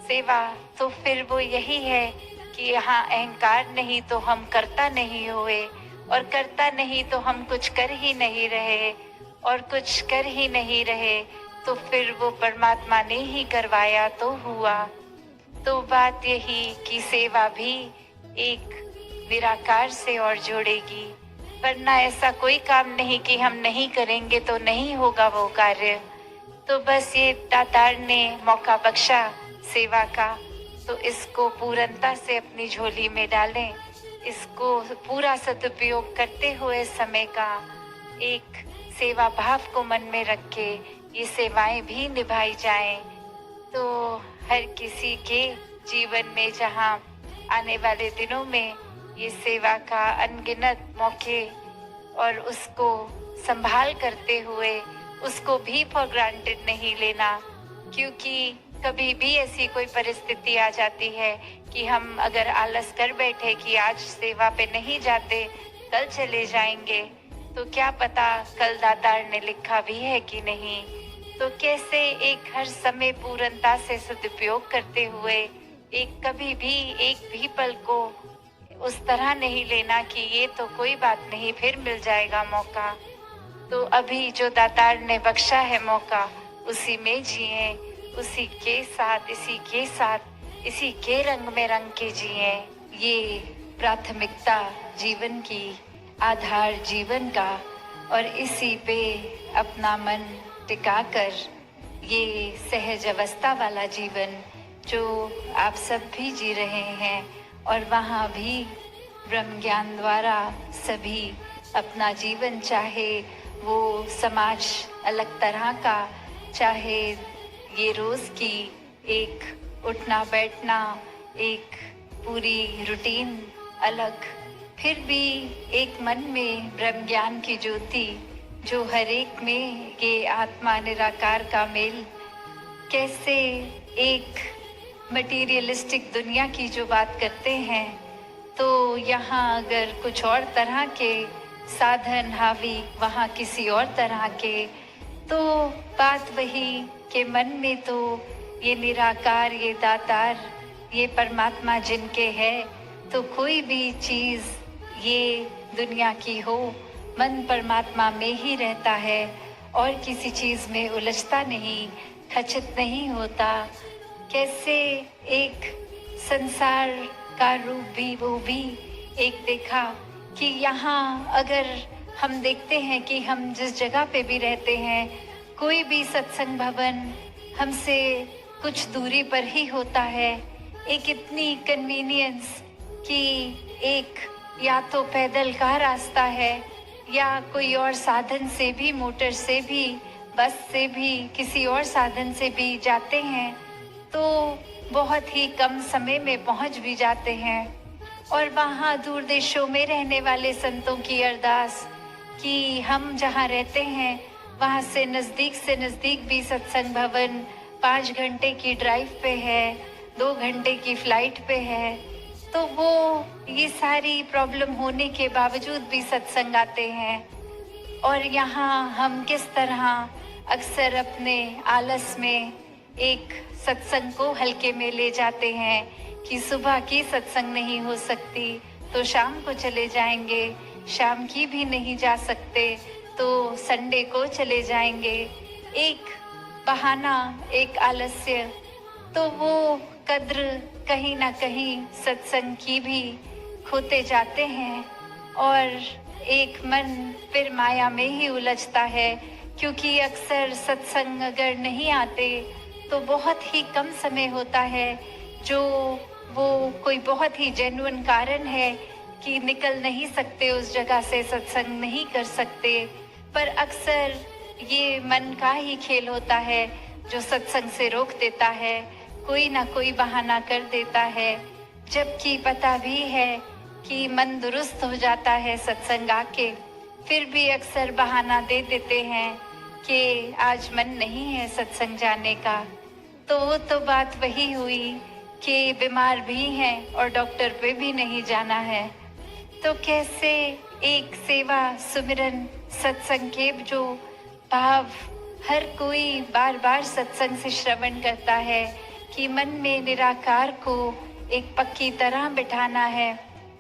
सेवा, तो फिर वो यही है कि यहाँ अहंकार नहीं तो हम करता नहीं हुए, और करता नहीं तो हम कुछ कर ही नहीं रहे, और कुछ कर ही नहीं रहे तो फिर वो परमात्मा ने ही करवाया तो हुआ। तो बात यही कि सेवा भी एक निराकार से और जोड़ेगी, वरना ऐसा कोई काम नहीं कि हम नहीं करेंगे तो नहीं होगा वो कार्य। तो बस ये दातार ने मौका बख्शा सेवा का, तो इसको पूर्णता से अपनी झोली में डालें, इसको पूरा सदुपयोग करते हुए समय का एक सेवा भाव को मन में रख के ये सेवाएं भी निभाई जाएं। तो हर किसी के जीवन में जहां आने वाले दिनों में ये सेवा का अनगिनत मौके, और उसको संभाल करते हुए उसको भी फॉर ग्रांटेड नहीं लेना, क्योंकि कभी भी ऐसी कोई परिस्थिति आ जाती है कि हम अगर आलस कर बैठे कि आज सेवा पे नहीं जाते, कल चले जाएंगे, तो क्या पता कल दातार ने लिखा भी है कि नहीं। तो कैसे एक हर समय पूर्णता से सदुपयोग करते हुए एक कभी भी एक भी पल को उस तरह नहीं लेना कि ये तो कोई बात नहीं, फिर मिल जाएगा मौका। तो अभी जो दातार ने बख्शा है मौका, उसी में जिए, उसी के साथ, इसी के साथ, इसी के रंग में रंग के जिए। ये प्राथमिकता जीवन की, आधार जीवन का और इसी पे अपना मन टिकाकर ये सहज अवस्था वाला जीवन जो आप सब भी जी रहे हैं, और वहाँ भी ब्रह्म ज्ञान द्वारा सभी अपना जीवन, चाहे वो समाज अलग तरह का, चाहे ये रोज की एक उठना बैठना, एक पूरी रूटीन अलग, फिर भी एक मन में ब्रह्म ज्ञान की ज्योति जो हर एक में ये आत्मा निराकार का मेल, कैसे एक मटीरियलिस्टिक दुनिया की जो बात करते हैं, तो यहाँ अगर कुछ और तरह के साधन हावी, वहाँ किसी और तरह के, तो बात वही कि मन में तो ये निराकार, ये दातार, ये परमात्मा जिनके है, तो कोई भी चीज़ ये दुनिया की हो, मन परमात्मा में ही रहता है और किसी चीज़ में उलझता नहीं, खचित नहीं होता। कैसे एक संसार का रूप भी, वो भी एक देखा कि यहाँ अगर हम देखते हैं कि हम जिस जगह पे भी रहते हैं, कोई भी सत्संग भवन हमसे कुछ दूरी पर ही होता है। एक इतनी कन्वीनियंस कि एक या तो पैदल का रास्ता है या कोई और साधन से भी, मोटर से भी, बस से भी, किसी और साधन से भी जाते हैं तो बहुत ही कम समय में पहुंच भी जाते हैं। और वहाँ दूर देशों में रहने वाले संतों की अरदास कि हम जहाँ रहते हैं वहाँ से नज़दीक भी सत्संग भवन 5 घंटे की ड्राइव पे है, 2 घंटे की फ्लाइट पे है, तो वो ये सारी प्रॉब्लम होने के बावजूद भी सत्संग आते हैं। और यहाँ हम किस तरह अक्सर अपने आलस में एक सत्संग को हल्के में ले जाते हैं कि सुबह की सत्संग नहीं हो सकती तो शाम को चले जाएंगे, शाम की भी नहीं जा सकते तो संडे को चले जाएंगे। एक बहाना, एक आलस्य, तो वो कद्र कहीं ना कहीं सत्संग की भी खोते जाते हैं और एक मन फिर माया में ही उलझता है, क्योंकि अक्सर सत्संग अगर नहीं आते तो बहुत ही कम समय होता है जो वो कोई बहुत ही जेन्युइन कारण है कि निकल नहीं सकते उस जगह से, सत्संग नहीं कर सकते। पर अक्सर ये मन का ही खेल होता है जो सत्संग से रोक देता है, कोई ना कोई बहाना कर देता है, जबकि पता भी है कि मन दुरुस्त हो जाता है सत्संग आके, फिर भी अक्सर बहाना दे देते हैं कि आज मन नहीं है सत्संग जाने का। तो बात वही हुई कि बीमार भी हैं और डॉक्टर पे भी नहीं जाना है। तो कैसे एक सेवा, सुमिरन, सत्संग के जो भाव हर कोई बार बार सत्संग से श्रवण करता है कि मन में निराकार को एक पक्की तरह बिठाना है,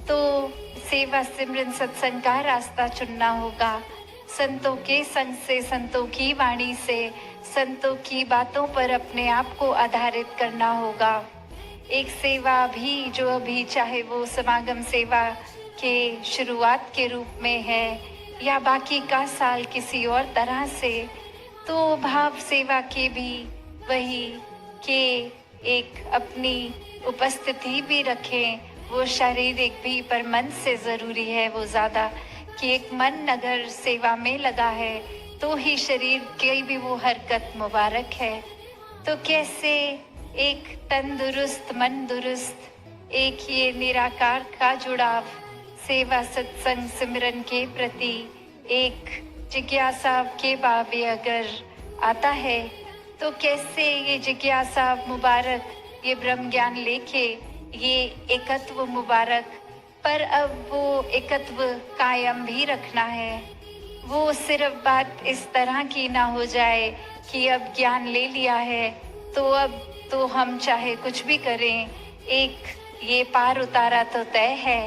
तो सेवा, सिमरन, सत्संग का रास्ता चुनना होगा। संतों के संग से, संतों की वाणी से, संतों की बातों पर अपने आप को आधारित करना होगा। एक सेवा भी जो अभी चाहे वो समागम सेवा के शुरुआत के रूप में है या बाकी का साल किसी और तरह से, तो भाव सेवा के भी वही कि एक अपनी उपस्थिति भी रखें, वो शारीरिक भी पर मन से ज़रूरी है वो ज़्यादा, कि एक मन अगर सेवा में लगा है तो ही शरीर की भी वो हरकत मुबारक है। तो कैसे एक तंदुरुस्त, मन दुरुस्त, एक ये निराकार का जुड़ाव सेवा, सत्संग, सिमरन के प्रति एक जिज्ञासा के बाबे अगर आता है, तो कैसे ये जिज्ञासा मुबारक, ये ब्रह्म ज्ञान लेके ये एकत्व मुबारक, पर अब वो एकत्व कायम भी रखना है। वो सिर्फ बात इस तरह की ना हो जाए कि अब ज्ञान ले लिया है तो अब तो हम चाहे कुछ भी करें, एक ये पार उतारा तो तय है।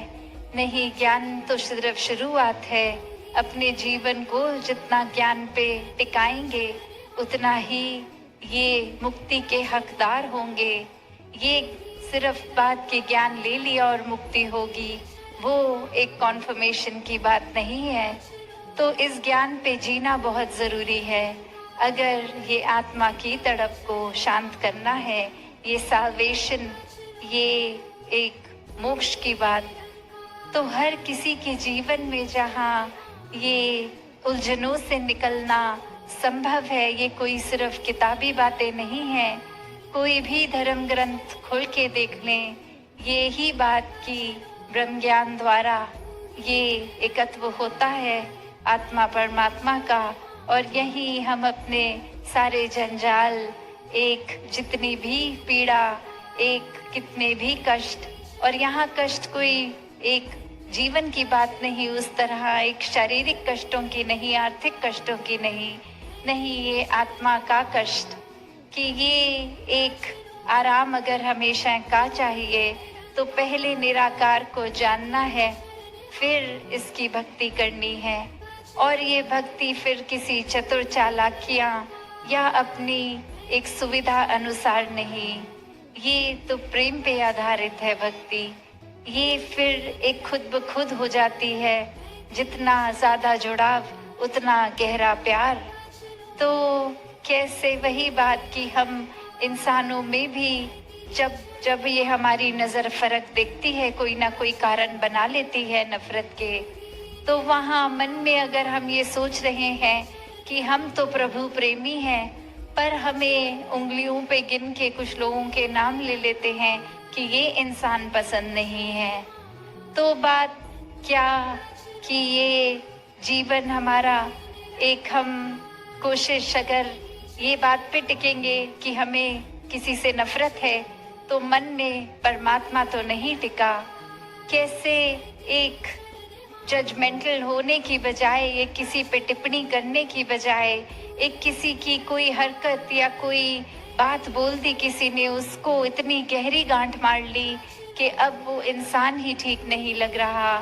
नहीं, ज्ञान तो सिर्फ शुरुआत है। अपने जीवन को जितना ज्ञान पे टिकाएंगे उतना ही ये मुक्ति के हकदार होंगे। ये सिर्फ बात के ज्ञान ले लिया और मुक्ति होगी, वो एक कॉन्फर्मेशन की बात नहीं है। तो इस ज्ञान पे जीना बहुत ज़रूरी है। अगर ये आत्मा की तड़प को शांत करना है, ये साल्वेशन, ये एक मोक्ष की बात, तो हर किसी के जीवन में जहाँ ये उलझनों से निकलना संभव है, ये कोई सिर्फ किताबी बातें नहीं हैं। कोई भी धर्म ग्रंथ खोल के देख लें, ये ही बात कि ब्रह्म ज्ञान द्वारा ये एकत्व होता है आत्मा परमात्मा का, और यही हम अपने सारे जंजाल, एक जितनी भी पीड़ा, एक कितने भी कष्ट, और यहाँ कष्ट कोई एक जीवन की बात नहीं, उस तरह एक शारीरिक कष्टों की नहीं, आर्थिक कष्टों की नहीं, ये आत्मा का कष्ट, कि ये एक आराम अगर हमेशा का चाहिए तो पहले निराकार को जानना है, फिर इसकी भक्ति करनी है। और ये भक्ति फिर किसी चतुर चालाकियाँ या अपनी एक सुविधा अनुसार नहीं, ये तो प्रेम पे आधारित है भक्ति। ये फिर एक खुद ब खुद हो जाती है, जितना ज़्यादा जुड़ाव उतना गहरा प्यार। तो कैसे वही बात कि हम इंसानों में भी जब ये हमारी नज़र फ़र्क देखती है, कोई ना कोई कारण बना लेती है नफ़रत के, तो वहाँ मन में अगर हम ये सोच रहे हैं कि हम तो प्रभु प्रेमी हैं, पर हमें उंगलियों पे गिन के कुछ लोगों के नाम ले लेते हैं कि ये इंसान पसंद नहीं है, तो बात क्या कि ये जीवन हमारा एक, हम कोशिश अगर ये बात पे टिकेंगे कि हमें किसी से नफरत है, तो मन में परमात्मा तो नहीं टिका। कैसे एक जजमेंटल होने की बजाय, एक किसी पे टिप्पणी करने की बजाय, एक किसी की कोई हरकत या कोई बात बोल दी किसी ने, उसको इतनी गहरी गांठ मार ली कि अब वो इंसान ही ठीक नहीं लग रहा।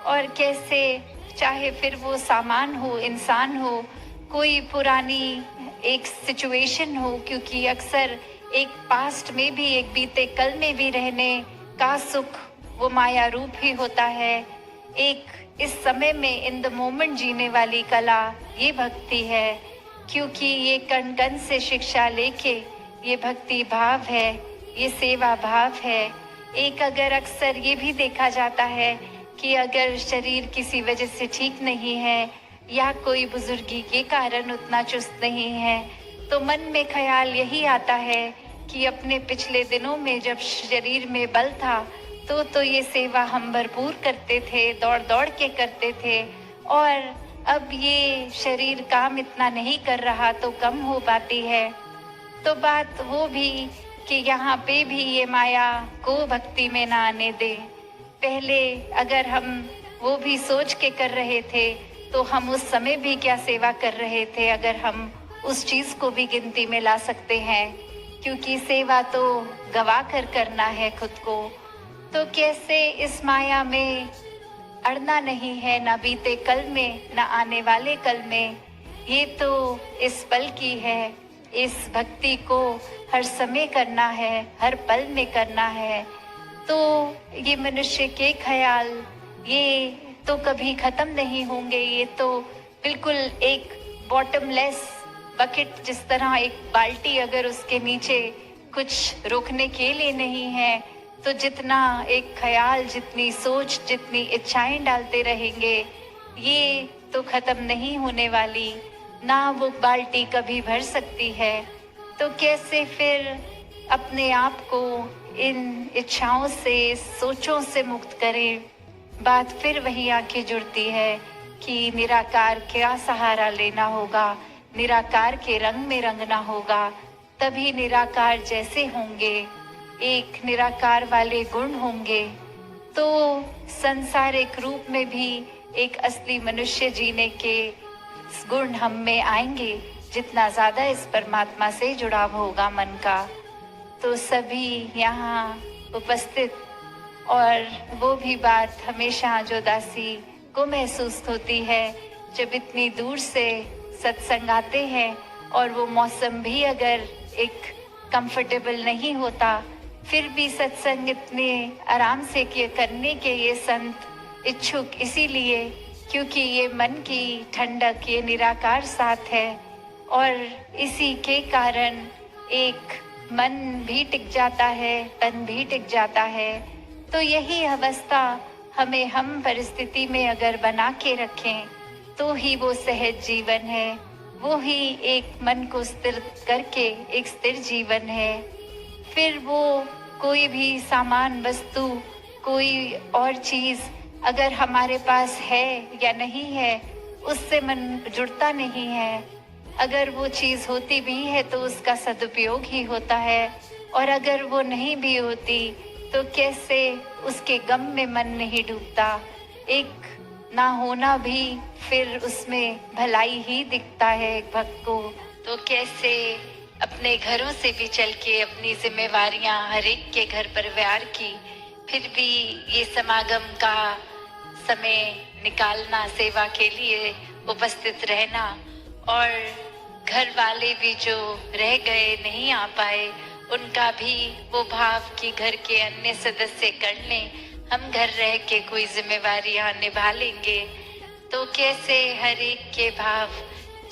और कैसे चाहे फिर वो सामान हो, इंसान हो, कोई पुरानी एक सिचुएशन हो, क्योंकि अक्सर एक पास्ट में भी, एक बीते कल में भी रहने का सुख वो माया रूप ही होता है। एक इस समय में इन द मोमेंट जीने वाली कला ये भक्ति है, क्योंकि ये कण कण से शिक्षा लेके ये भक्ति भाव है, ये सेवा भाव है। एक अगर अक्सर ये भी देखा जाता है कि अगर शरीर किसी वजह से ठीक नहीं है या कोई बुजुर्गी के कारण उतना चुस्त नहीं है, तो मन में ख्याल यही आता है कि अपने पिछले दिनों में जब शरीर में बल था तो ये सेवा हम भरपूर करते थे, दौड़ दौड़ के करते थे, और अब ये शरीर काम इतना नहीं कर रहा तो कम हो पाती है। तो बात वो भी कि यहाँ पे भी ये माया को भक्ति में ना आने दे। पहले अगर हम वो भी सोच के कर रहे थे तो हम उस समय भी क्या सेवा कर रहे थे, अगर हम उस चीज़ को भी गिनती में ला सकते हैं, क्योंकि सेवा तो गवा कर करना है खुद को। तो कैसे इस माया में अड़ना नहीं है, ना बीते कल में ना आने वाले कल में, ये तो इस पल की है। इस भक्ति को हर समय करना है, हर पल में करना है। तो ये मनुष्य के ख्याल ये तो कभी खत्म नहीं होंगे। ये तो बिल्कुल एक बॉटमलेस बकेट, जिस तरह एक बाल्टी अगर उसके नीचे कुछ रोकने के लिए नहीं है, तो जितना एक ख्याल, जितनी सोच, जितनी इच्छाएं डालते रहेंगे, ये तो खत्म नहीं होने वाली, ना वो बाल्टी कभी भर सकती है। तो कैसे फिर अपने आप को इन इच्छाओं से, सोचों से मुक्त करें। बात फिर वही आके जुड़ती है कि निराकार का सहारा लेना होगा, निराकार के रंग में रंगना होगा, तभी निराकार जैसे होंगे, एक निराकार वाले गुण होंगे, तो संसारिक रूप में भी एक असली मनुष्य जीने के गुण हम में आएंगे, जितना ज़्यादा इस परमात्मा से जुड़ाव होगा मन का। तो सभी यहाँ उपस्थित, और वो भी बात हमेशा जो दासी को महसूस होती है जब इतनी दूर से सत्संग आते हैं, और वो मौसम भी अगर एक कंफर्टेबल नहीं होता, फिर भी सत्संग इतने आराम से करने के ये संत इच्छुक इसीलिए क्योंकि ये मन की ठंडक, ये निराकार साथ है और इसी के कारण एक मन भी टिक जाता है, तन भी टिक जाता है। तो यही अवस्था हमें हम परिस्थिति में अगर बना के रखें तो ही वो सहज जीवन है, वो ही एक मन को स्थिर करके एक स्थिर जीवन है। फिर वो कोई भी सामान, वस्तु, कोई और चीज अगर हमारे पास है या नहीं है, उससे मन जुड़ता नहीं है। अगर वो चीज होती भी है तो उसका सदुपयोग ही होता है, और अगर वो नहीं भी होती तो कैसे उसके गम में मन नहीं डूबता। एक ना होना भी फिर उसमें भलाई ही दिखता है एक भक्त को। तो कैसे अपने घरों से भी चल के अपनी जिम्मेवारियां हर एक के घर परिवार की, फिर भी ये समागम का समय निकालना, सेवा के लिए उपस्थित रहना, और घर वाले भी जो रह गए, नहीं आ पाए, उनका भी वो भाव कि घर के अन्य सदस्य कर लें, हम घर रह के कोई जिम्मेवारियां निभा लेंगे। तो कैसे हर एक के भाव,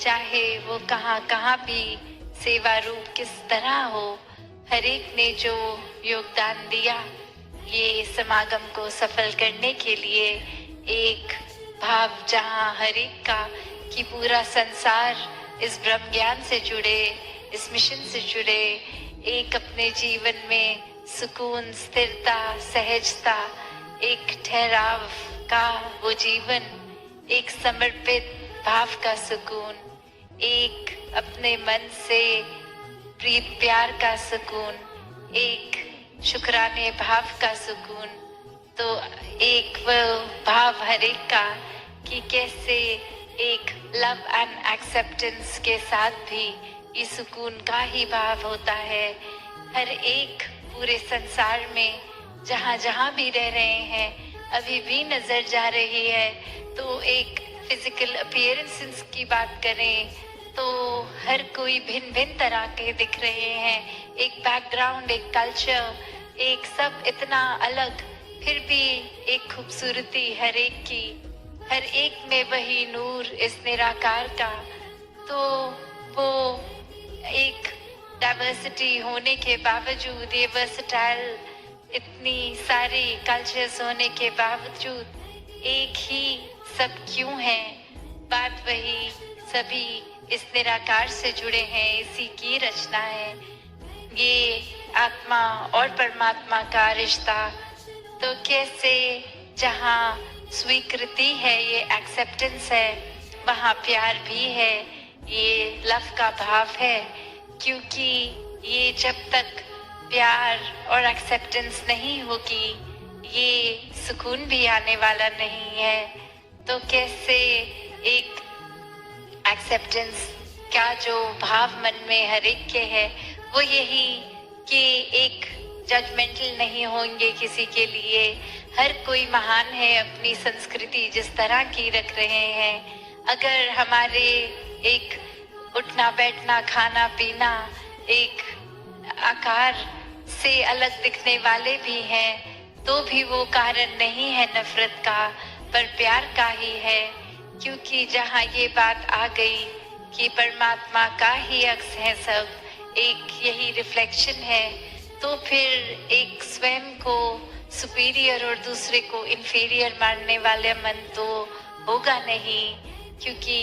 चाहे वो कहाँ कहाँ भी सेवा रूप किस तरह हो, हर एक ने जो योगदान दिया ये समागम को सफल करने के लिए, एक भाव जहाँ हर एक का कि पूरा संसार इस ब्रह्म ज्ञान से जुड़े, इस मिशन से जुड़े, एक अपने जीवन में सुकून, स्थिरता, सहजता, एक ठहराव का वो जीवन, एक समर्पित भाव का सुकून, एक अपने मन से प्रीत प्यार का सुकून, एक शुक्राने भाव का सुकून। तो एक वो भाव हर एक का कि कैसे एक लव एंड एक्सेप्टेंस के साथ भी ये सुकून का ही भाव होता है। हर एक पूरे संसार में जहाँ जहाँ भी रह रहे हैं, अभी भी नजर जा रही है। तो एक फिजिकल अपीयरेंसेस की बात करें तो हर कोई भिन्न भिन्न तरह के दिख रहे हैं। एक बैकग्राउंड, एक कल्चर, एक सब इतना अलग, फिर भी एक खूबसूरती हर एक की, हर एक में वही नूर इस निराकार का। तो वो एक डाइवर्सिटी होने के बावजूद, ये वर्सटाइल इतनी सारी कल्चर्स होने के बावजूद एक ही सब क्यों है? बात वही, सभी इस निराकार से जुड़े हैं, इसी की रचना है। ये आत्मा और परमात्मा का रिश्ता। तो कैसे जहाँ स्वीकृति है, ये एक्सेप्टेंस है, वहाँ प्यार भी है, ये लव का भाव है। क्योंकि ये जब तक प्यार और एक्सेप्टेंस नहीं होगी, ये सुकून भी आने वाला नहीं है। तो कैसे एक एक्सेप्टेंस का जो भाव मन में हर एक के है, वो यही कि एक जजमेंटल नहीं होंगे किसी के लिए। हर कोई महान है, अपनी संस्कृति जिस तरह की रख रहे हैं। अगर हमारे एक उठना बैठना, खाना पीना, एक आकार से अलग दिखने वाले भी हैं, तो भी वो कारण नहीं है नफरत का, पर प्यार का ही है। क्योंकि जहाँ ये बात आ गई कि परमात्मा का ही अक्स है सब, एक यही रिफ्लेक्शन है, तो फिर एक स्वयं को सुपीरियर और दूसरे को इंफीरियर मानने वाले मन तो होगा नहीं। क्योंकि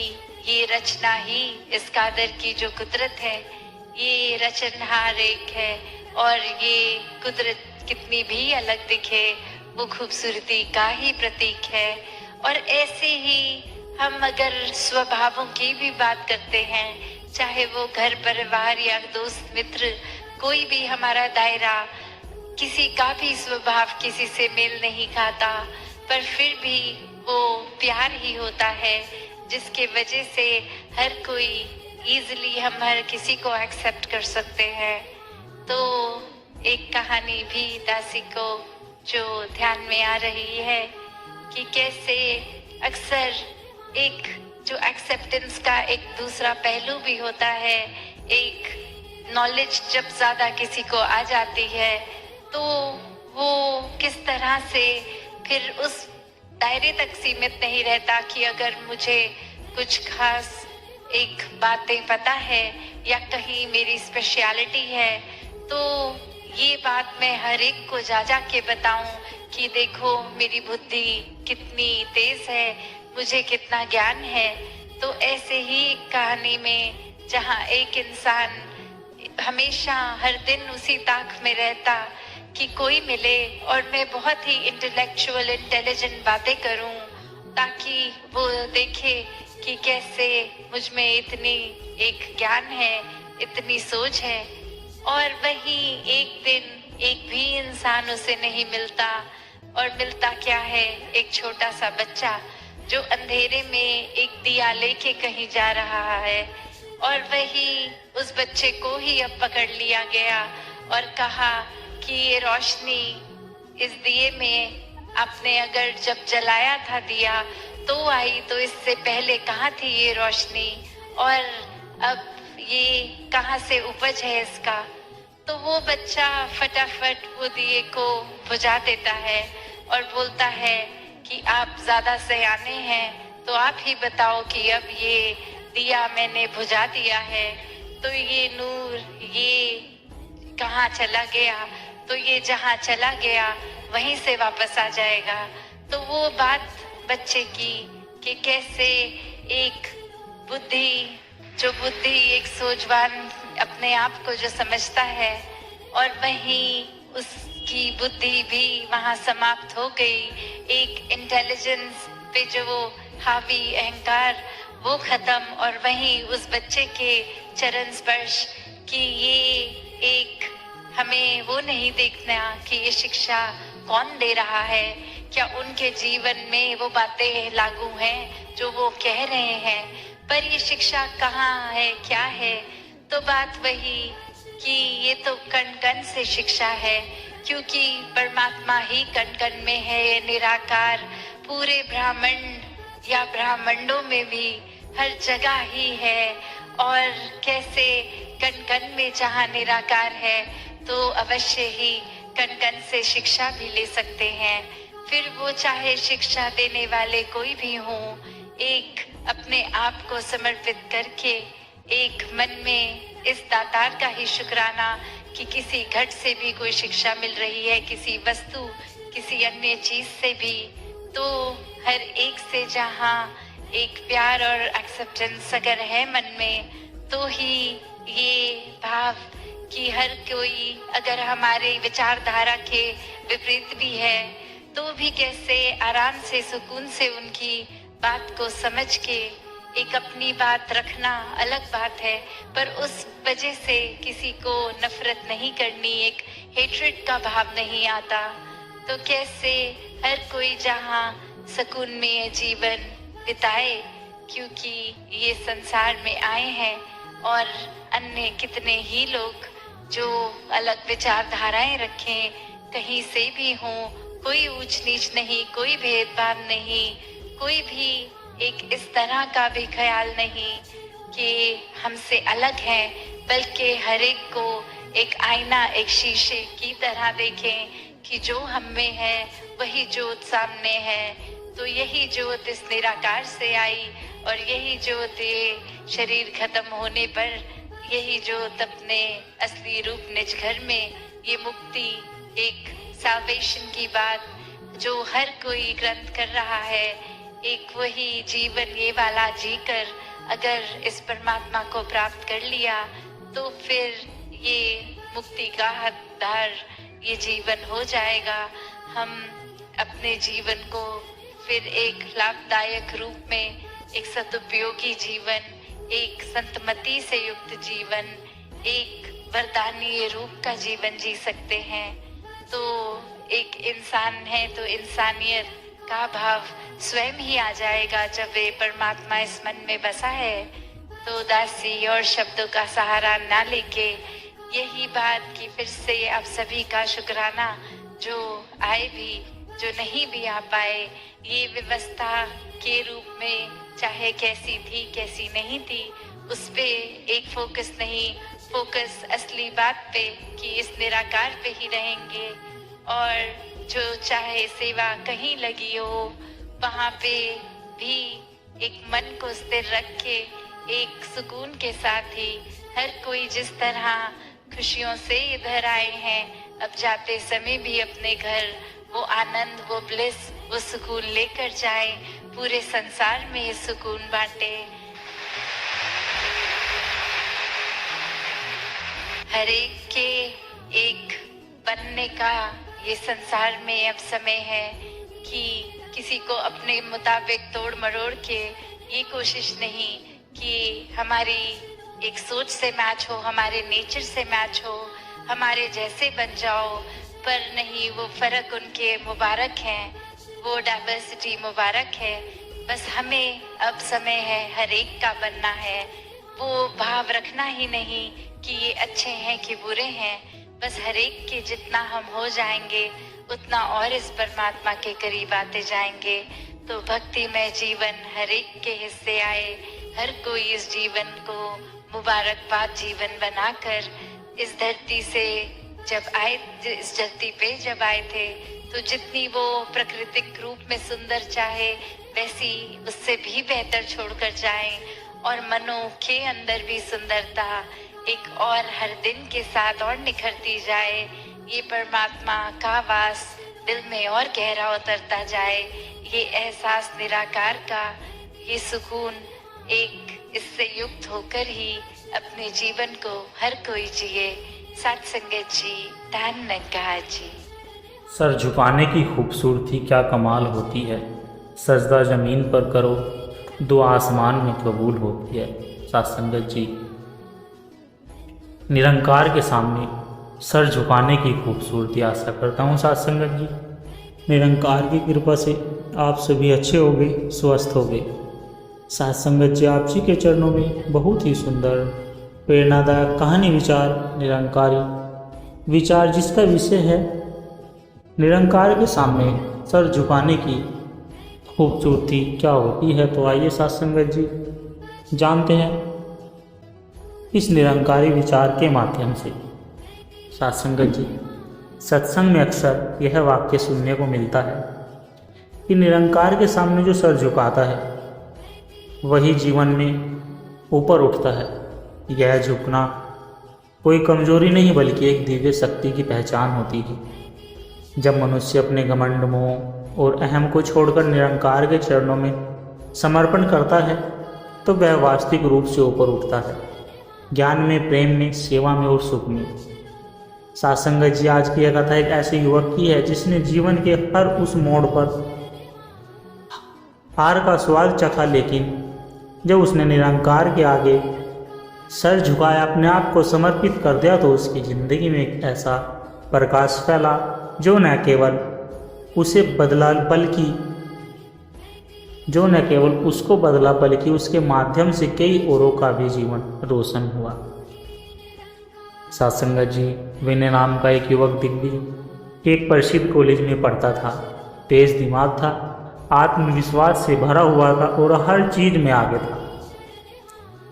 ये रचना ही इस कादर की जो कुदरत है, ये रचनहार एक है, और ये कुदरत कितनी भी अलग दिखे, वो खूबसूरती का ही प्रतीक है। और ऐसे ही हम अगर स्वभावों की भी बात करते हैं, चाहे वो घर परिवार या दोस्त मित्र, कोई भी हमारा दायरा, किसी का भी स्वभाव किसी से मेल नहीं खाता, पर फिर भी वो प्यार ही होता है, जिसके वजह से हर कोई इजीली हम हर किसी को एक्सेप्ट कर सकते हैं। तो एक कहानी भी दासी को जो ध्यान में आ रही है कि कैसे अक्सर एक जो एक्सेप्टेंस का एक दूसरा पहलू भी होता है। एक नॉलेज जब ज्यादा किसी को आ जाती है तो वो किस तरह से फिर उस दायरे तक सीमित नहीं रहता कि अगर मुझे कुछ खास एक बातें पता है या कहीं मेरी स्पेशलिटी है तो ये बात मैं हर एक को जा जा के बताऊं कि देखो मेरी बुद्धि कितनी तेज है, मुझे कितना ज्ञान है। तो ऐसे ही कहानी में जहाँ एक इंसान हमेशा हर दिन उसी ताक में रहता कि कोई मिले और मैं बहुत ही इंटेलेक्चुअल इंटेलिजेंट बातें करूं ताकि वो देखे कि कैसे मुझ में इतनी एक ज्ञान है, इतनी सोच है। और वही एक दिन एक भी इंसान उसे नहीं मिलता, और मिलता क्या है, एक छोटा सा बच्चा जो अंधेरे में एक दिया लेके कहीं जा रहा है। और वही उस बच्चे को ही अब पकड़ लिया गया और कहा कि ये रोशनी इस दिए में आपने अगर जब जलाया था दिया तो आई, तो इससे पहले कहाँ थी ये रोशनी, और अब ये कहाँ से उपज है इसका। तो वो बच्चा फटाफट वो दिए को बुझा देता है और बोलता है कि आप ज्यादा सयाने हैं तो आप ही बताओ कि अब ये दिया मैंने बुझा दिया है तो ये नूर ये कहाँ चला गया, तो ये जहाँ चला गया वहीं से वापस आ जाएगा। तो वो बात बच्चे की कि कैसे एक बुद्धि एक सोचवान अपने आप को जो समझता है और वहीं उसकी बुद्धि भी वहां समाप्त हो गई। एक इंटेलिजेंस पे जो वो हावी अहंकार वो खत्म, और वहीं उस बच्चे के चरण स्पर्श कि ये एक हमें वो नहीं देखना कि ये शिक्षा कौन दे रहा है, क्या उनके जीवन में वो बातें लागू हैं जो वो कह रहे हैं, पर ये शिक्षा कहाँ है, क्या है। तो बात वही कि ये तो कण कण से शिक्षा है, क्योंकि परमात्मा ही कण कण में है, ये निराकार पूरे ब्रह्मांड या ब्रह्मांडों में भी हर जगह ही है। और कैसे कण कण में जहाँ निराकार है तो अवश्य ही कण कण से शिक्षा भी ले सकते हैं। फिर वो चाहे शिक्षा देने वाले कोई भी हो, एक अपने आप को समर्पित करके एक मन में इस दातार का ही शुक्राना कि किसी घट से भी कोई शिक्षा मिल रही है, किसी वस्तु किसी अन्य चीज से भी, तो हर एक से जहाँ एक प्यार और एक्सेप्टेंस अगर है मन में, तो ही ये भाव कि हर कोई अगर हमारे विचारधारा के विपरीत भी है तो भी कैसे आराम से सुकून से उनकी बात को समझ के एक अपनी बात रखना अलग बात है, पर उस वजह से किसी को नफरत नहीं करनी, एक हेट्रेड का भाव नहीं आता। तो कैसे हर कोई जहाँ सुकून में ये जीवन बिताए, क्योंकि ये संसार में आए हैं और अन्य कितने ही लोग जो अलग विचारधाराएं रखें, कहीं से भी हों, कोई ऊंच नीच नहीं, कोई भेदभाव नहीं, कोई भी एक इस तरह का भी ख्याल नहीं कि हमसे अलग है, बल्कि हर एक को एक आईना, एक शीशे की तरह देखें कि जो हम में है वही ज्योत सामने है। तो यही ज्योत इस निराकार से आई और यही ज्योत ये शरीर खत्म होने पर यही ज्योत अपने असली रूप निज घर में, ये मुक्ति एक साल्वेशन की बात जो हर कोई ग्रंथ कर रहा है, एक वही जीवन ये वाला जीकर अगर इस परमात्मा को प्राप्त कर लिया तो फिर ये मुक्ति का हकदार ये जीवन हो जाएगा। हम अपने जीवन को फिर एक लाभदायक रूप में, एक सदुपयोगी जीवन, एक संतमति से युक्त जीवन, एक वरदानीय रूप का जीवन जी सकते हैं। तो एक इंसान है तो इंसानियत का भाव स्वयं ही आ जाएगा जब वे परमात्मा इस मन में बसा है। तो दासी और शब्दों का सहारा ना लेके यही बात कि फिर से आप सभी का शुक्राना, जो आए भी जो नहीं भी आ पाए, ये व्यवस्था के रूप में चाहे कैसी थी कैसी नहीं थी, उस पे एक फोकस नहीं, फोकस असली बात पे कि इस निराकार पे ही रहेंगे। और जो चाहे सेवा कहीं लगी हो वहाँ पे भी एक मन को स्थिर रख के एक सुकून के साथ ही हर कोई जिस तरह खुशियों से इधर आए हैं, अब जाते समय भी अपने घर वो आनंद, वो ब्लिस, वो सुकून लेकर जाए, पूरे संसार में ये सुकून बांटे। हर एक के एक बनने का ये संसार में अब समय है कि किसी को अपने मुताबिक तोड़ मरोड़ के ये कोशिश नहीं कि हमारी एक सोच से मैच हो, हमारे नेचर से मैच हो, हमारे जैसे बन जाओ, पर नहीं, वो फर्क उनके मुबारक हैं, वो डाइवर्सिटी मुबारक है। बस हमें अब समय है हर एक का बनना है, वो भाव रखना ही नहीं कि ये अच्छे हैं कि बुरे हैं। बस हर एक के जितना हम हो जाएंगे उतना और इस परमात्मा के करीब आते जाएंगे। तो भक्तिमय जीवन हर एक के हिस्से आए, हर कोई इस जीवन को मुबारकबाद जीवन बनाकर इस धरती से जब आए, इस धरती पे जब आए थे तो जितनी वो प्राकृतिक रूप में सुंदर चाहे वैसी उससे भी बेहतर छोड़कर जाएं, और मनों के अंदर भी सुंदरता एक और हर दिन के साथ और निखरती जाए। ये परमात्मा का वास दिल में और गहरा उतरता जाए, ये एहसास निराकार का, ये सुकून एक इससे युक्त होकर ही अपने जीवन को हर कोई जिए। सत संगत जी, धन्यवाद जी। सर झुकाने की खूबसूरती क्या कमाल होती है, सजदा ज़मीन पर करो दुआ आसमान में कबूल होती है। साथ संगत जी, निरंकार के सामने सर झुकाने की खूबसूरती आशा करता हूँ साथ संगत जी, निरंकार की कृपा से आप सभी अच्छे हो गए, स्वस्थ हो गए। साथ संगत जी, आप जी के चरणों में बहुत ही सुंदर प्रेरणादायक कहानी विचार, निरंकारी विचार जिसका विषय है निरंकार के सामने सर झुकाने की खूबसूरती क्या होती है। तो आइए साथ संगत जी जानते हैं इस निरंकारी विचार के माध्यम से। साथ संगत जी, सत्संग में अक्सर यह वाक्य सुनने को मिलता है कि निरंकार के सामने जो सर झुकाता है वही जीवन में ऊपर उठता है। यह झुकना कोई कमजोरी नहीं बल्कि एक दिव्य शक्ति की पहचान होती है। जब मनुष्य अपने घमंड, मोह और अहम को छोड़कर निरंकार के चरणों में समर्पण करता है तो वह वास्तविक रूप से ऊपर उठता है, ज्ञान में, प्रेम में, सेवा में और सुख में। साथ संगत जी, आज की यह कथा एक ऐसे युवक की है जिसने जीवन के हर उस मोड़ पर हार का स्वाद चखा, लेकिन जब उसने निरंकार के आगे सर झुकाया, अपने आप को समर्पित कर दिया, तो उसकी ज़िंदगी में एक ऐसा प्रकाश फैला जो न केवल उसे बदला बल्कि उसके माध्यम से कई औरों का भी जीवन रोशन हुआ। साथ संगत जी, विनय नाम का एक युवक दिग्विजय एक प्रसिद्ध कॉलेज में पढ़ता था। तेज दिमाग था, आत्मविश्वास से भरा हुआ था और हर चीज में आगे था।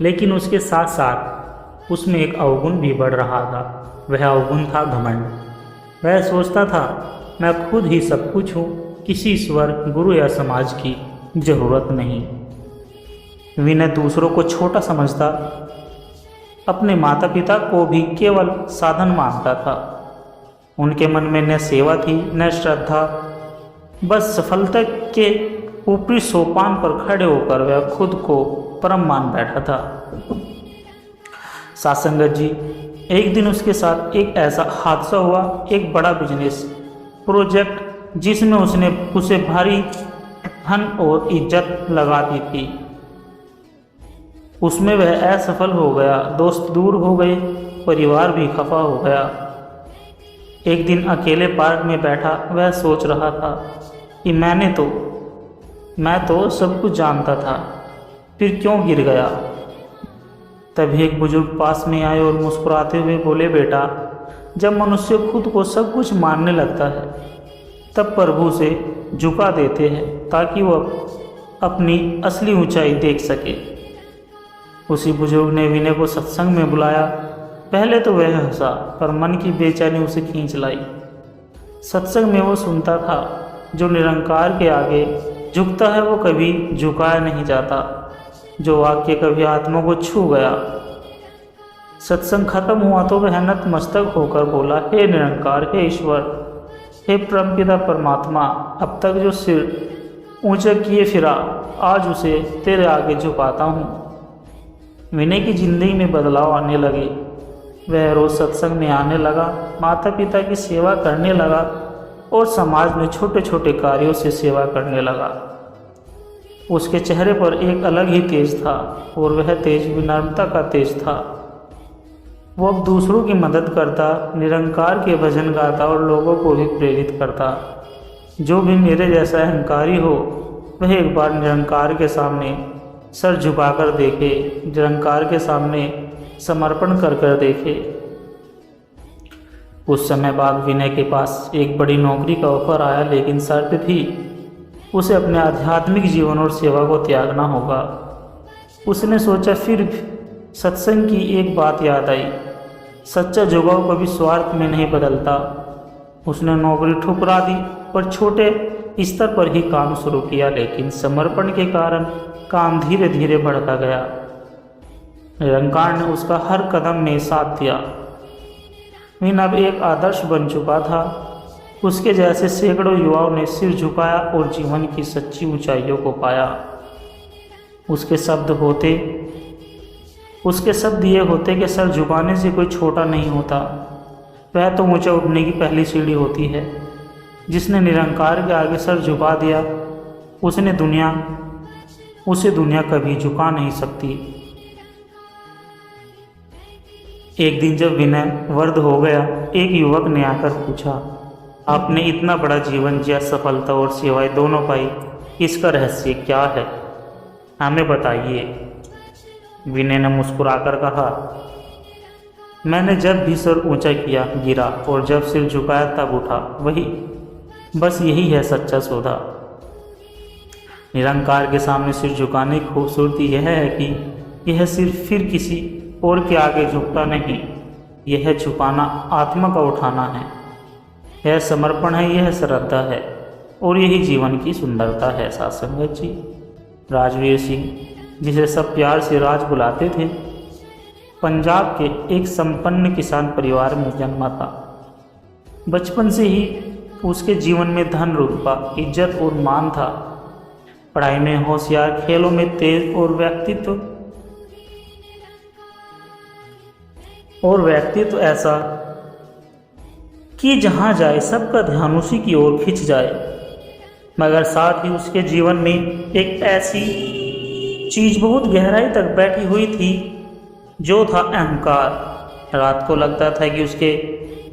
लेकिन उसके साथ साथ उसमें एक अवगुण भी बढ़ रहा था। वह अवगुण था घमंड। वह सोचता था मैं खुद ही सब कुछ हूँ, किसी ईश्वर, गुरु या समाज की जरूरत नहीं। विनय दूसरों को छोटा समझता, अपने माता पिता को भी केवल साधन मानता था। उनके मन में न सेवा थी न श्रद्धा, बस सफलता के ऊपरी सोपान पर खड़े होकर वह खुद को परम मान बैठा था। साथ संगत जी, एक दिन उसके साथ एक ऐसा हादसा हुआ, एक बड़ा बिजनेस प्रोजेक्ट जिसमें उसे भारी धन और इज्जत लगाती थी, उसमें वह असफल हो गया। दोस्त दूर हो गए, परिवार भी खफा हो गया। एक दिन अकेले पार्क में बैठा वह सोच रहा था कि मैं तो सब कुछ जानता था, फिर क्यों गिर गया। तभी एक बुजुर्ग पास में आए और मुस्कुराते हुए बोले, बेटा, जब मनुष्य खुद को सब कुछ मानने लगता है तब प्रभु से झुका देते हैं ताकि वह अपनी असली ऊंचाई देख सके। उसी बुजुर्ग ने विनय को सत्संग में बुलाया। पहले तो वह हंसा, पर मन की बेचैनी उसे खींच लाई। सत्संग में वो सुनता था जो निरंकार के आगे झुकता है वो कभी झुकाया नहीं जाता। जो वाक्य कभी आत्मा को छू गया। सत्संग खत्म हुआ तो वह नतमस्तक होकर बोला, हे निरंकार, हे ईश्वर, हे परमपिता परमात्मा, अब तक जो सिर ऊंचा किए फिरा, आज उसे तेरे आगे झुकाता हूँ। विनय की जिंदगी में बदलाव आने लगे। वह रोज सत्संग में आने लगा, माता पिता की सेवा करने लगा और समाज में छोटे छोटे कार्यों से सेवा करने लगा। उसके चेहरे पर एक अलग ही तेज था और वह तेज विनम्रता का तेज था। वो अब दूसरों की मदद करता, निरंकार के भजन गाता और लोगों को भी प्रेरित करता। जो भी मेरे जैसा अहंकारी हो वह एक बार निरंकार के सामने सर झुकाकर देखे, निरंकार के सामने समर्पण कर कर देखे। कुछ समय बाद विनय के पास एक बड़ी नौकरी का ऑफर आया, लेकिन शर्त थी उसे अपने आध्यात्मिक जीवन और सेवा को त्यागना होगा। उसने सोचा, फिर सत्संग की एक बात याद आई, सच्चा जुगाव कभी स्वार्थ में नहीं बदलता। उसने नौकरी ठुकरा दी और छोटे स्तर पर ही काम शुरू किया, लेकिन समर्पण के कारण काम धीरे धीरे बढ़ता गया। निरंकार ने उसका हर कदम में साथ दिया। विनय अब एक आदर्श बन चुका था। उसके जैसे सैकड़ों युवाओं ने सिर झुकाया और जीवन की सच्ची ऊंचाइयों को पाया। उसके शब्द ये होते कि सर झुकाने से कोई छोटा नहीं होता, वह तो ऊंचा उठने की पहली सीढ़ी होती है। जिसने निरंकार के आगे सर झुका दिया उसे दुनिया कभी झुका नहीं सकती। एक दिन जब विनय वृद्ध हो गया, एक युवक ने आकर पूछा, आपने इतना बड़ा जीवन जिया, सफलता और सेवाएं दोनों पाई, इसका रहस्य क्या है, हमें बताइए। विनय ने मुस्कुराकर कहा, मैंने जब भी सर ऊंचा किया गिरा और जब सिर झुकाया तब उठा, बस यही है सच्चा सौदा। निरंकार के सामने सिर झुकाने की खूबसूरती यह है कि यह सिर्फ फिर किसी और के आगे झुकता नहीं, यह झुकाना आत्मा का उठाना है, यह समर्पण है, यह श्रद्धा है और यही जीवन की सुंदरता है। साथ संगत जी, राजवीर सिंह, जिसे सब प्यार से राज बुलाते थे, पंजाब के एक संपन्न किसान परिवार में जन्मा था। बचपन से ही उसके जीवन में धन रुतबा, इज्जत और मान था। पढ़ाई में होशियार, खेलों में तेज और व्यक्तित्व ऐसा कि जहाँ जाए सबका ध्यान उसी की ओर खिंच जाए। मगर साथ ही उसके जीवन में एक ऐसी चीज बहुत गहराई तक बैठी हुई थी जो था अहंकार। राज को लगता था कि उसके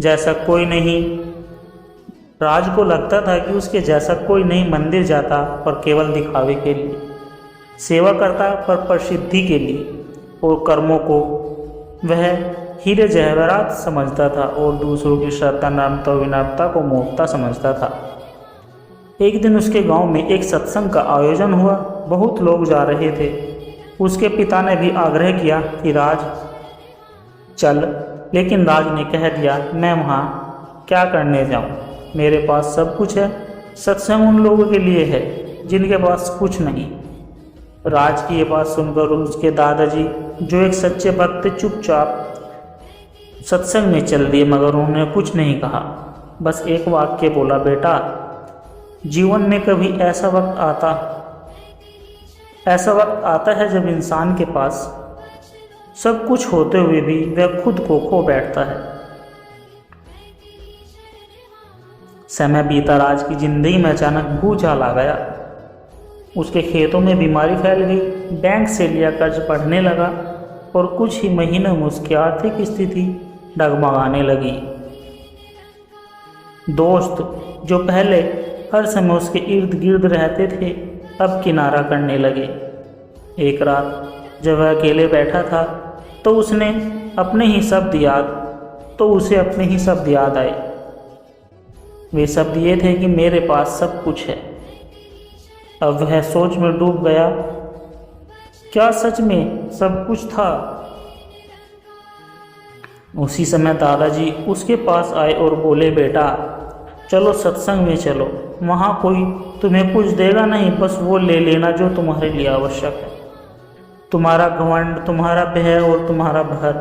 जैसा कोई नहीं मंदिर जाता पर केवल दिखावे के लिए, सेवा करता पर प्रसिद्धि के लिए, और कर्मों को वह हीरे जवाहरात समझता था और दूसरों की श्रद्धा, नम्रता और विनम्रता को मूर्खता समझता था। एक दिन उसके गांव में एक सत्संग का आयोजन हुआ। बहुत लोग जा रहे थे। उसके पिता ने भी आग्रह किया कि राज चल, लेकिन राज ने कह दिया, मैं वहाँ क्या करने जाऊँ, मेरे पास सब कुछ है। सत्संग उन लोगों के लिए है जिनके पास कुछ नहीं। राज की ये बात सुनकर उसके दादाजी, जो एक सच्चे भक्त, चुपचाप सत्संग में चल दिए, मगर उन्होंने कुछ नहीं कहा। बस एक वाक्य बोला, बेटा, जीवन में कभी ऐसा वक्त आता है जब इंसान के पास सब कुछ होते हुए भी वह खुद को खो बैठता है। समय बीता, राज की जिंदगी में अचानक भूचाल आ गया। उसके खेतों में बीमारी फैल गई, बैंक से लिया कर्ज बढ़ने लगा और कुछ ही महीनों में उसकी आर्थिक स्थिति डगमगाने लगी। दोस्त जो पहले हर समय उसके इर्द गिर्द रहते थे, अब किनारा करने लगे। एक रात जब वह अकेले बैठा था तो उसे अपने ही शब्द याद आए। वे शब्द ये थे कि मेरे पास सब कुछ है। अब वह सोच में डूब गया, क्या सच में सब कुछ था? उसी समय दादाजी उसके पास आए और बोले, बेटा, चलो सत्संग में चलो। वहाँ कोई तुम्हें कुछ देगा नहीं, बस वो ले लेना जो तुम्हारे लिए आवश्यक है। तुम्हारा घमंड, तुम्हारा भय और तुम्हारा भर।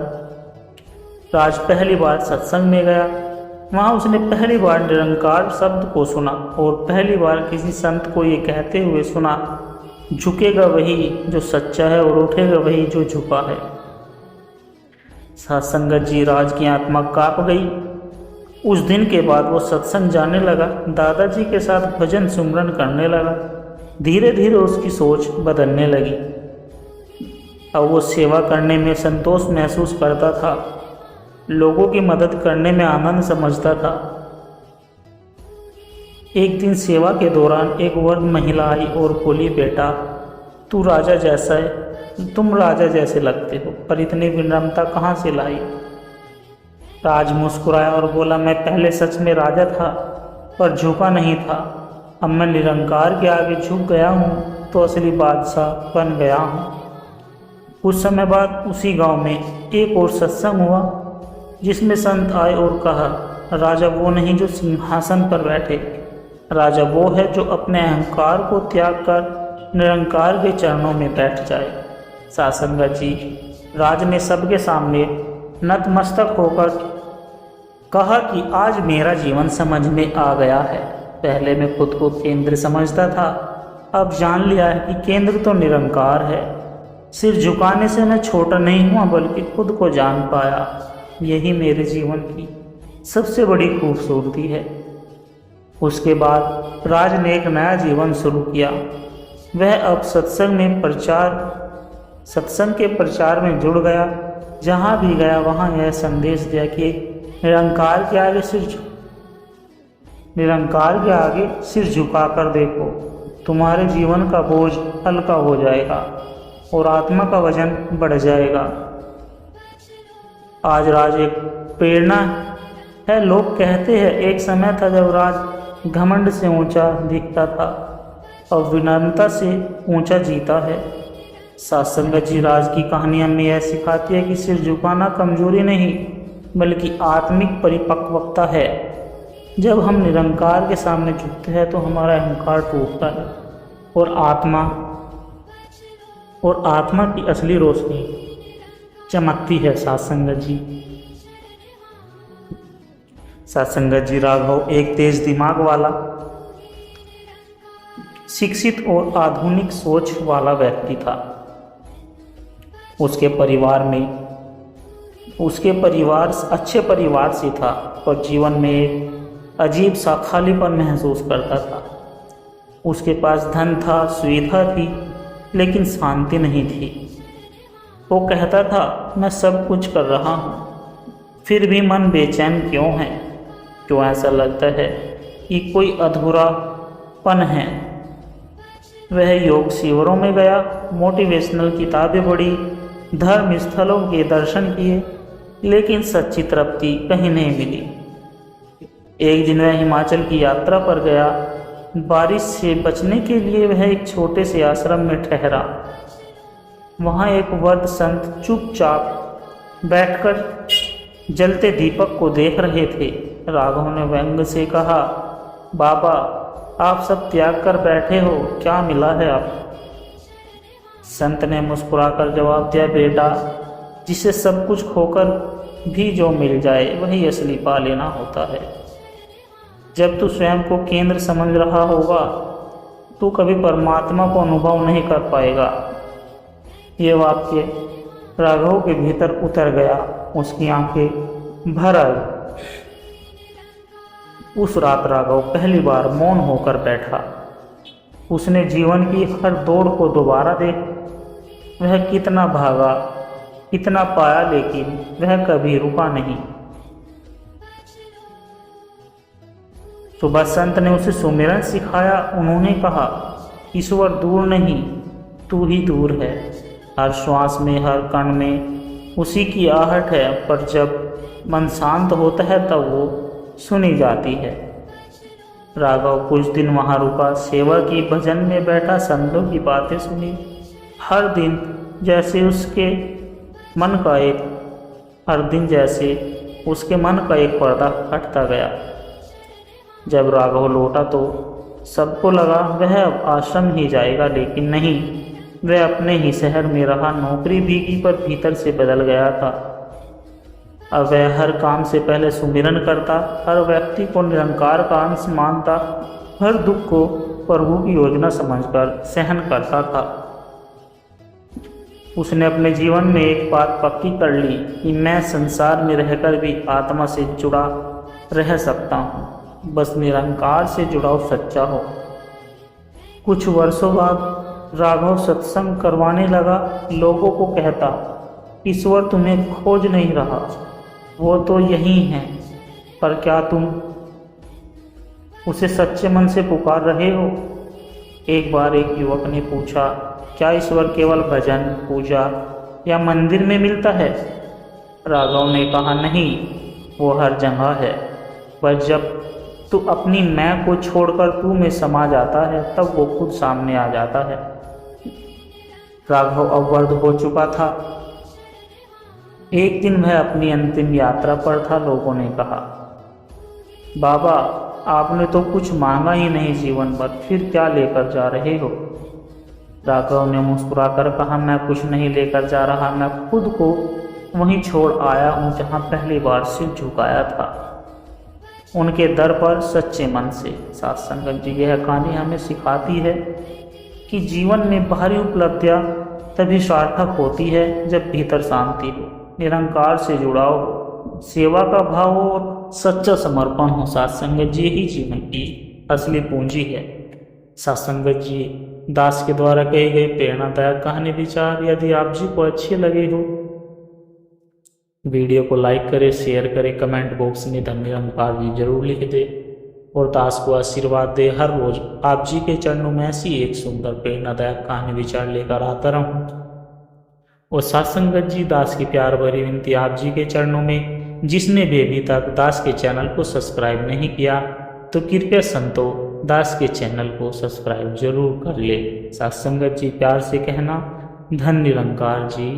राज पहली बार सत्संग में गया। वहाँ उसने पहली बार निरंकार शब्द को सुना और पहली बार किसी संत को ये कहते हुए सुना, झुकेगा वही जो सच्चा है और उठेगा वही जो झुका है। साथ संगत जी, राज की आत्मा कांप गई। उस दिन के बाद वो सत्संग जाने लगा, दादाजी के साथ भजन सुमरन करने लगा। धीरे धीरे उसकी सोच बदलने लगी। अब वो सेवा करने में संतोष महसूस करता था, लोगों की मदद करने में आनंद समझता था। एक दिन सेवा के दौरान एक वर्ग महिला आई और बोली, बेटा तू राजा जैसा है, तुम राजा जैसे लगते हो, पर इतनी विनम्रता कहाँ से लाई? राज मुस्कुराया और बोला, मैं पहले सच में राजा था पर झुका नहीं था। अब मैं निरंकार के आगे झुक गया हूँ तो असली बादशाह बन गया हूँ। कुछ समय बाद उसी गांव में एक और सत्संग हुआ जिसमें संत आए और कहा, राजा वो नहीं जो सिंहासन पर बैठे, राजा वो है जो अपने अहंकार को त्याग कर निरंकार के चरणों में बैठ जाए। सासंगत जी, राज ने सबके सामने नतमस्तक होकर कहा कि आज मेरा जीवन समझ में आ गया है। पहले मैं खुद को केंद्र समझता था, अब जान लिया है कि केंद्र तो निरंकार है। सिर झुकाने से मैं छोटा नहीं हुआ बल्कि खुद को जान पाया। यही मेरे जीवन की सबसे बड़ी खूबसूरती है। उसके बाद राज ने एक नया जीवन शुरू किया। वह अब सत्संग के प्रचार में जुड़ गया। जहाँ भी गया वहाँ यह संदेश दिया कि निरंकार के आगे सिर झुकाकर देखो, तुम्हारे जीवन का बोझ हल्का हो जाएगा और आत्मा का वजन बढ़ जाएगा। आज राज एक प्रेरणा है। लोग कहते हैं एक समय था जब राज घमंड से ऊंचा दिखता था, अब विनम्रता से ऊंचा जीता है। सासंगत जी, राज की कहानी हमें यह सिखाती है कि सिर झुकाना कमजोरी नहीं बल्कि आत्मिक परिपक्वता है। जब हम निरंकार के सामने झुकते हैं तो हमारा अहंकार टूटता है और आत्मा की असली रोशनी चमकती है। सासंगत जी, राघव एक तेज दिमाग वाला, शिक्षित और आधुनिक सोच वाला व्यक्ति था। उसके परिवार अच्छे परिवार से था और जीवन में एक अजीब सा खालीपन महसूस करता था। उसके पास धन था, सुविधा थी, लेकिन शांति नहीं थी। वो कहता था, मैं सब कुछ कर रहा हूँ, फिर भी मन बेचैन क्यों है? क्यों ऐसा लगता है कि कोई अधूरापन है? वह योग शिविरों में गया, मोटिवेशनल किताबें पढ़ी, धर्म स्थलों के दर्शन किए, लेकिन सच्ची तृप्ति कहीं नहीं मिली। एक दिन वह हिमाचल की यात्रा पर गया। बारिश से बचने के लिए वह एक छोटे से आश्रम में ठहरा। वहाँ एक वृद्ध संत चुपचाप बैठकर जलते दीपक को देख रहे थे। राघव ने व्यंग से कहा, बाबा आप सब त्याग कर बैठे हो, क्या मिला है आप? संत ने मुस्कुराकर जवाब दिया, बेटा जिसे सब कुछ खोकर भी जो मिल जाए वही असली पा लेना होता है। जब तू स्वयं को केंद्र समझ रहा होगा तू कभी परमात्मा को अनुभव नहीं कर पाएगा। ये वाक्य राघव के भीतर उतर गया, उसकी आंखें भर आई। उस रात राघव पहली बार मौन होकर बैठा। उसने जीवन की हर दौड़ को दोबारा देखा। वह कितना भागा, कितना पाया, लेकिन वह कभी रुका नहीं। सुबह संत ने उसे सुमिरन सिखाया। उन्होंने कहा, ईश्वर दूर नहीं, तू ही दूर है। हर श्वास में, हर कण में उसी की आहट है, पर जब मन शांत होता है तब वो सुनी जाती है। राघव कुछ दिन वहाँ रुका, सेवा की, भजन में बैठा, संतों की बातें सुनी। हर दिन जैसे उसके मन का एक पर्दा हटता गया। जब राघव लौटा तो सबको लगा वह अब आश्रम ही जाएगा, लेकिन नहीं, वह अपने ही शहर में रहा। नौकरी भीगी पर भीतर से बदल गया था। अब वह हर काम से पहले सुमिरन करता, हर व्यक्ति को निरंकार का अंश मानता, हर दुख को प्रभु की योजना समझकर सहन करता था। उसने अपने जीवन में एक बात पक्की कर ली कि मैं संसार में रहकर भी आत्मा से जुड़ा रह सकता हूँ, बस निरंकार से जुड़ाव सच्चा हो। कुछ वर्षों बाद राघव सत्संग करवाने लगा। लोगों को कहता, ईश्वर तुम्हें खोज नहीं रहा, वो तो यही है, पर क्या तुम उसे सच्चे मन से पुकार रहे हो? एक बार एक युवक ने पूछा, क्या ईश्वर केवल भजन, पूजा या मंदिर में मिलता है? राघव ने कहा, नहीं, वो हर जगह है, बस जब तू अपनी मैं को छोड़कर तू में समा जाता है तब वो खुद सामने आ जाता है। राघव अब वृद्ध हो चुका था। एक दिन वह अपनी अंतिम यात्रा पर था। लोगों ने कहा, बाबा, आपने तो कुछ मांगा ही नहीं जीवन भर, फिर क्या लेकर जा रहे हो? राघव ने मुस्कुराकर कहा, मैं कुछ नहीं लेकर जा रहा, मैं खुद को वहीं छोड़ आया हूँ जहाँ पहली बार सिर झुकाया था, उनके दर पर सच्चे मन से। साथ संगत जी, यह कहानी हमें सिखाती है कि जीवन में बाहरी उपलब्धियाँ तभी सार्थक होती है जब भीतर शांति हो, निरंकार से जुड़ाव हो, सेवा का भाव हो और सच्चा समर्पण हो। साथ संगत जी, यही जीवन की असली पूंजी है। साथ संगत जी, दास के द्वारा कही गई प्रेरणादायक कहानी विचार यदि आप जी को अच्छे लगे हो, वीडियो को लाइक करें, शेयर करें, कमेंट बॉक्स में धन्य निरंकार जी जरूर लिख दे और दास को आशीर्वाद दे। हर रोज आप जी के चरणों में ऐसी एक सुंदर प्रेरणादायक कहानी विचार लेकर आता रहूं। और साथ संगत जी, दास की प्यार भरी विनती आप जी के चरणों में, जिसने भी अभी तक दास के चैनल को सब्सक्राइब नहीं किया तो कृपया संतो दास के चैनल को सब्सक्राइब जरूर कर ले। साथ संगत जी, प्यार से कहना, धन निरंकार जी।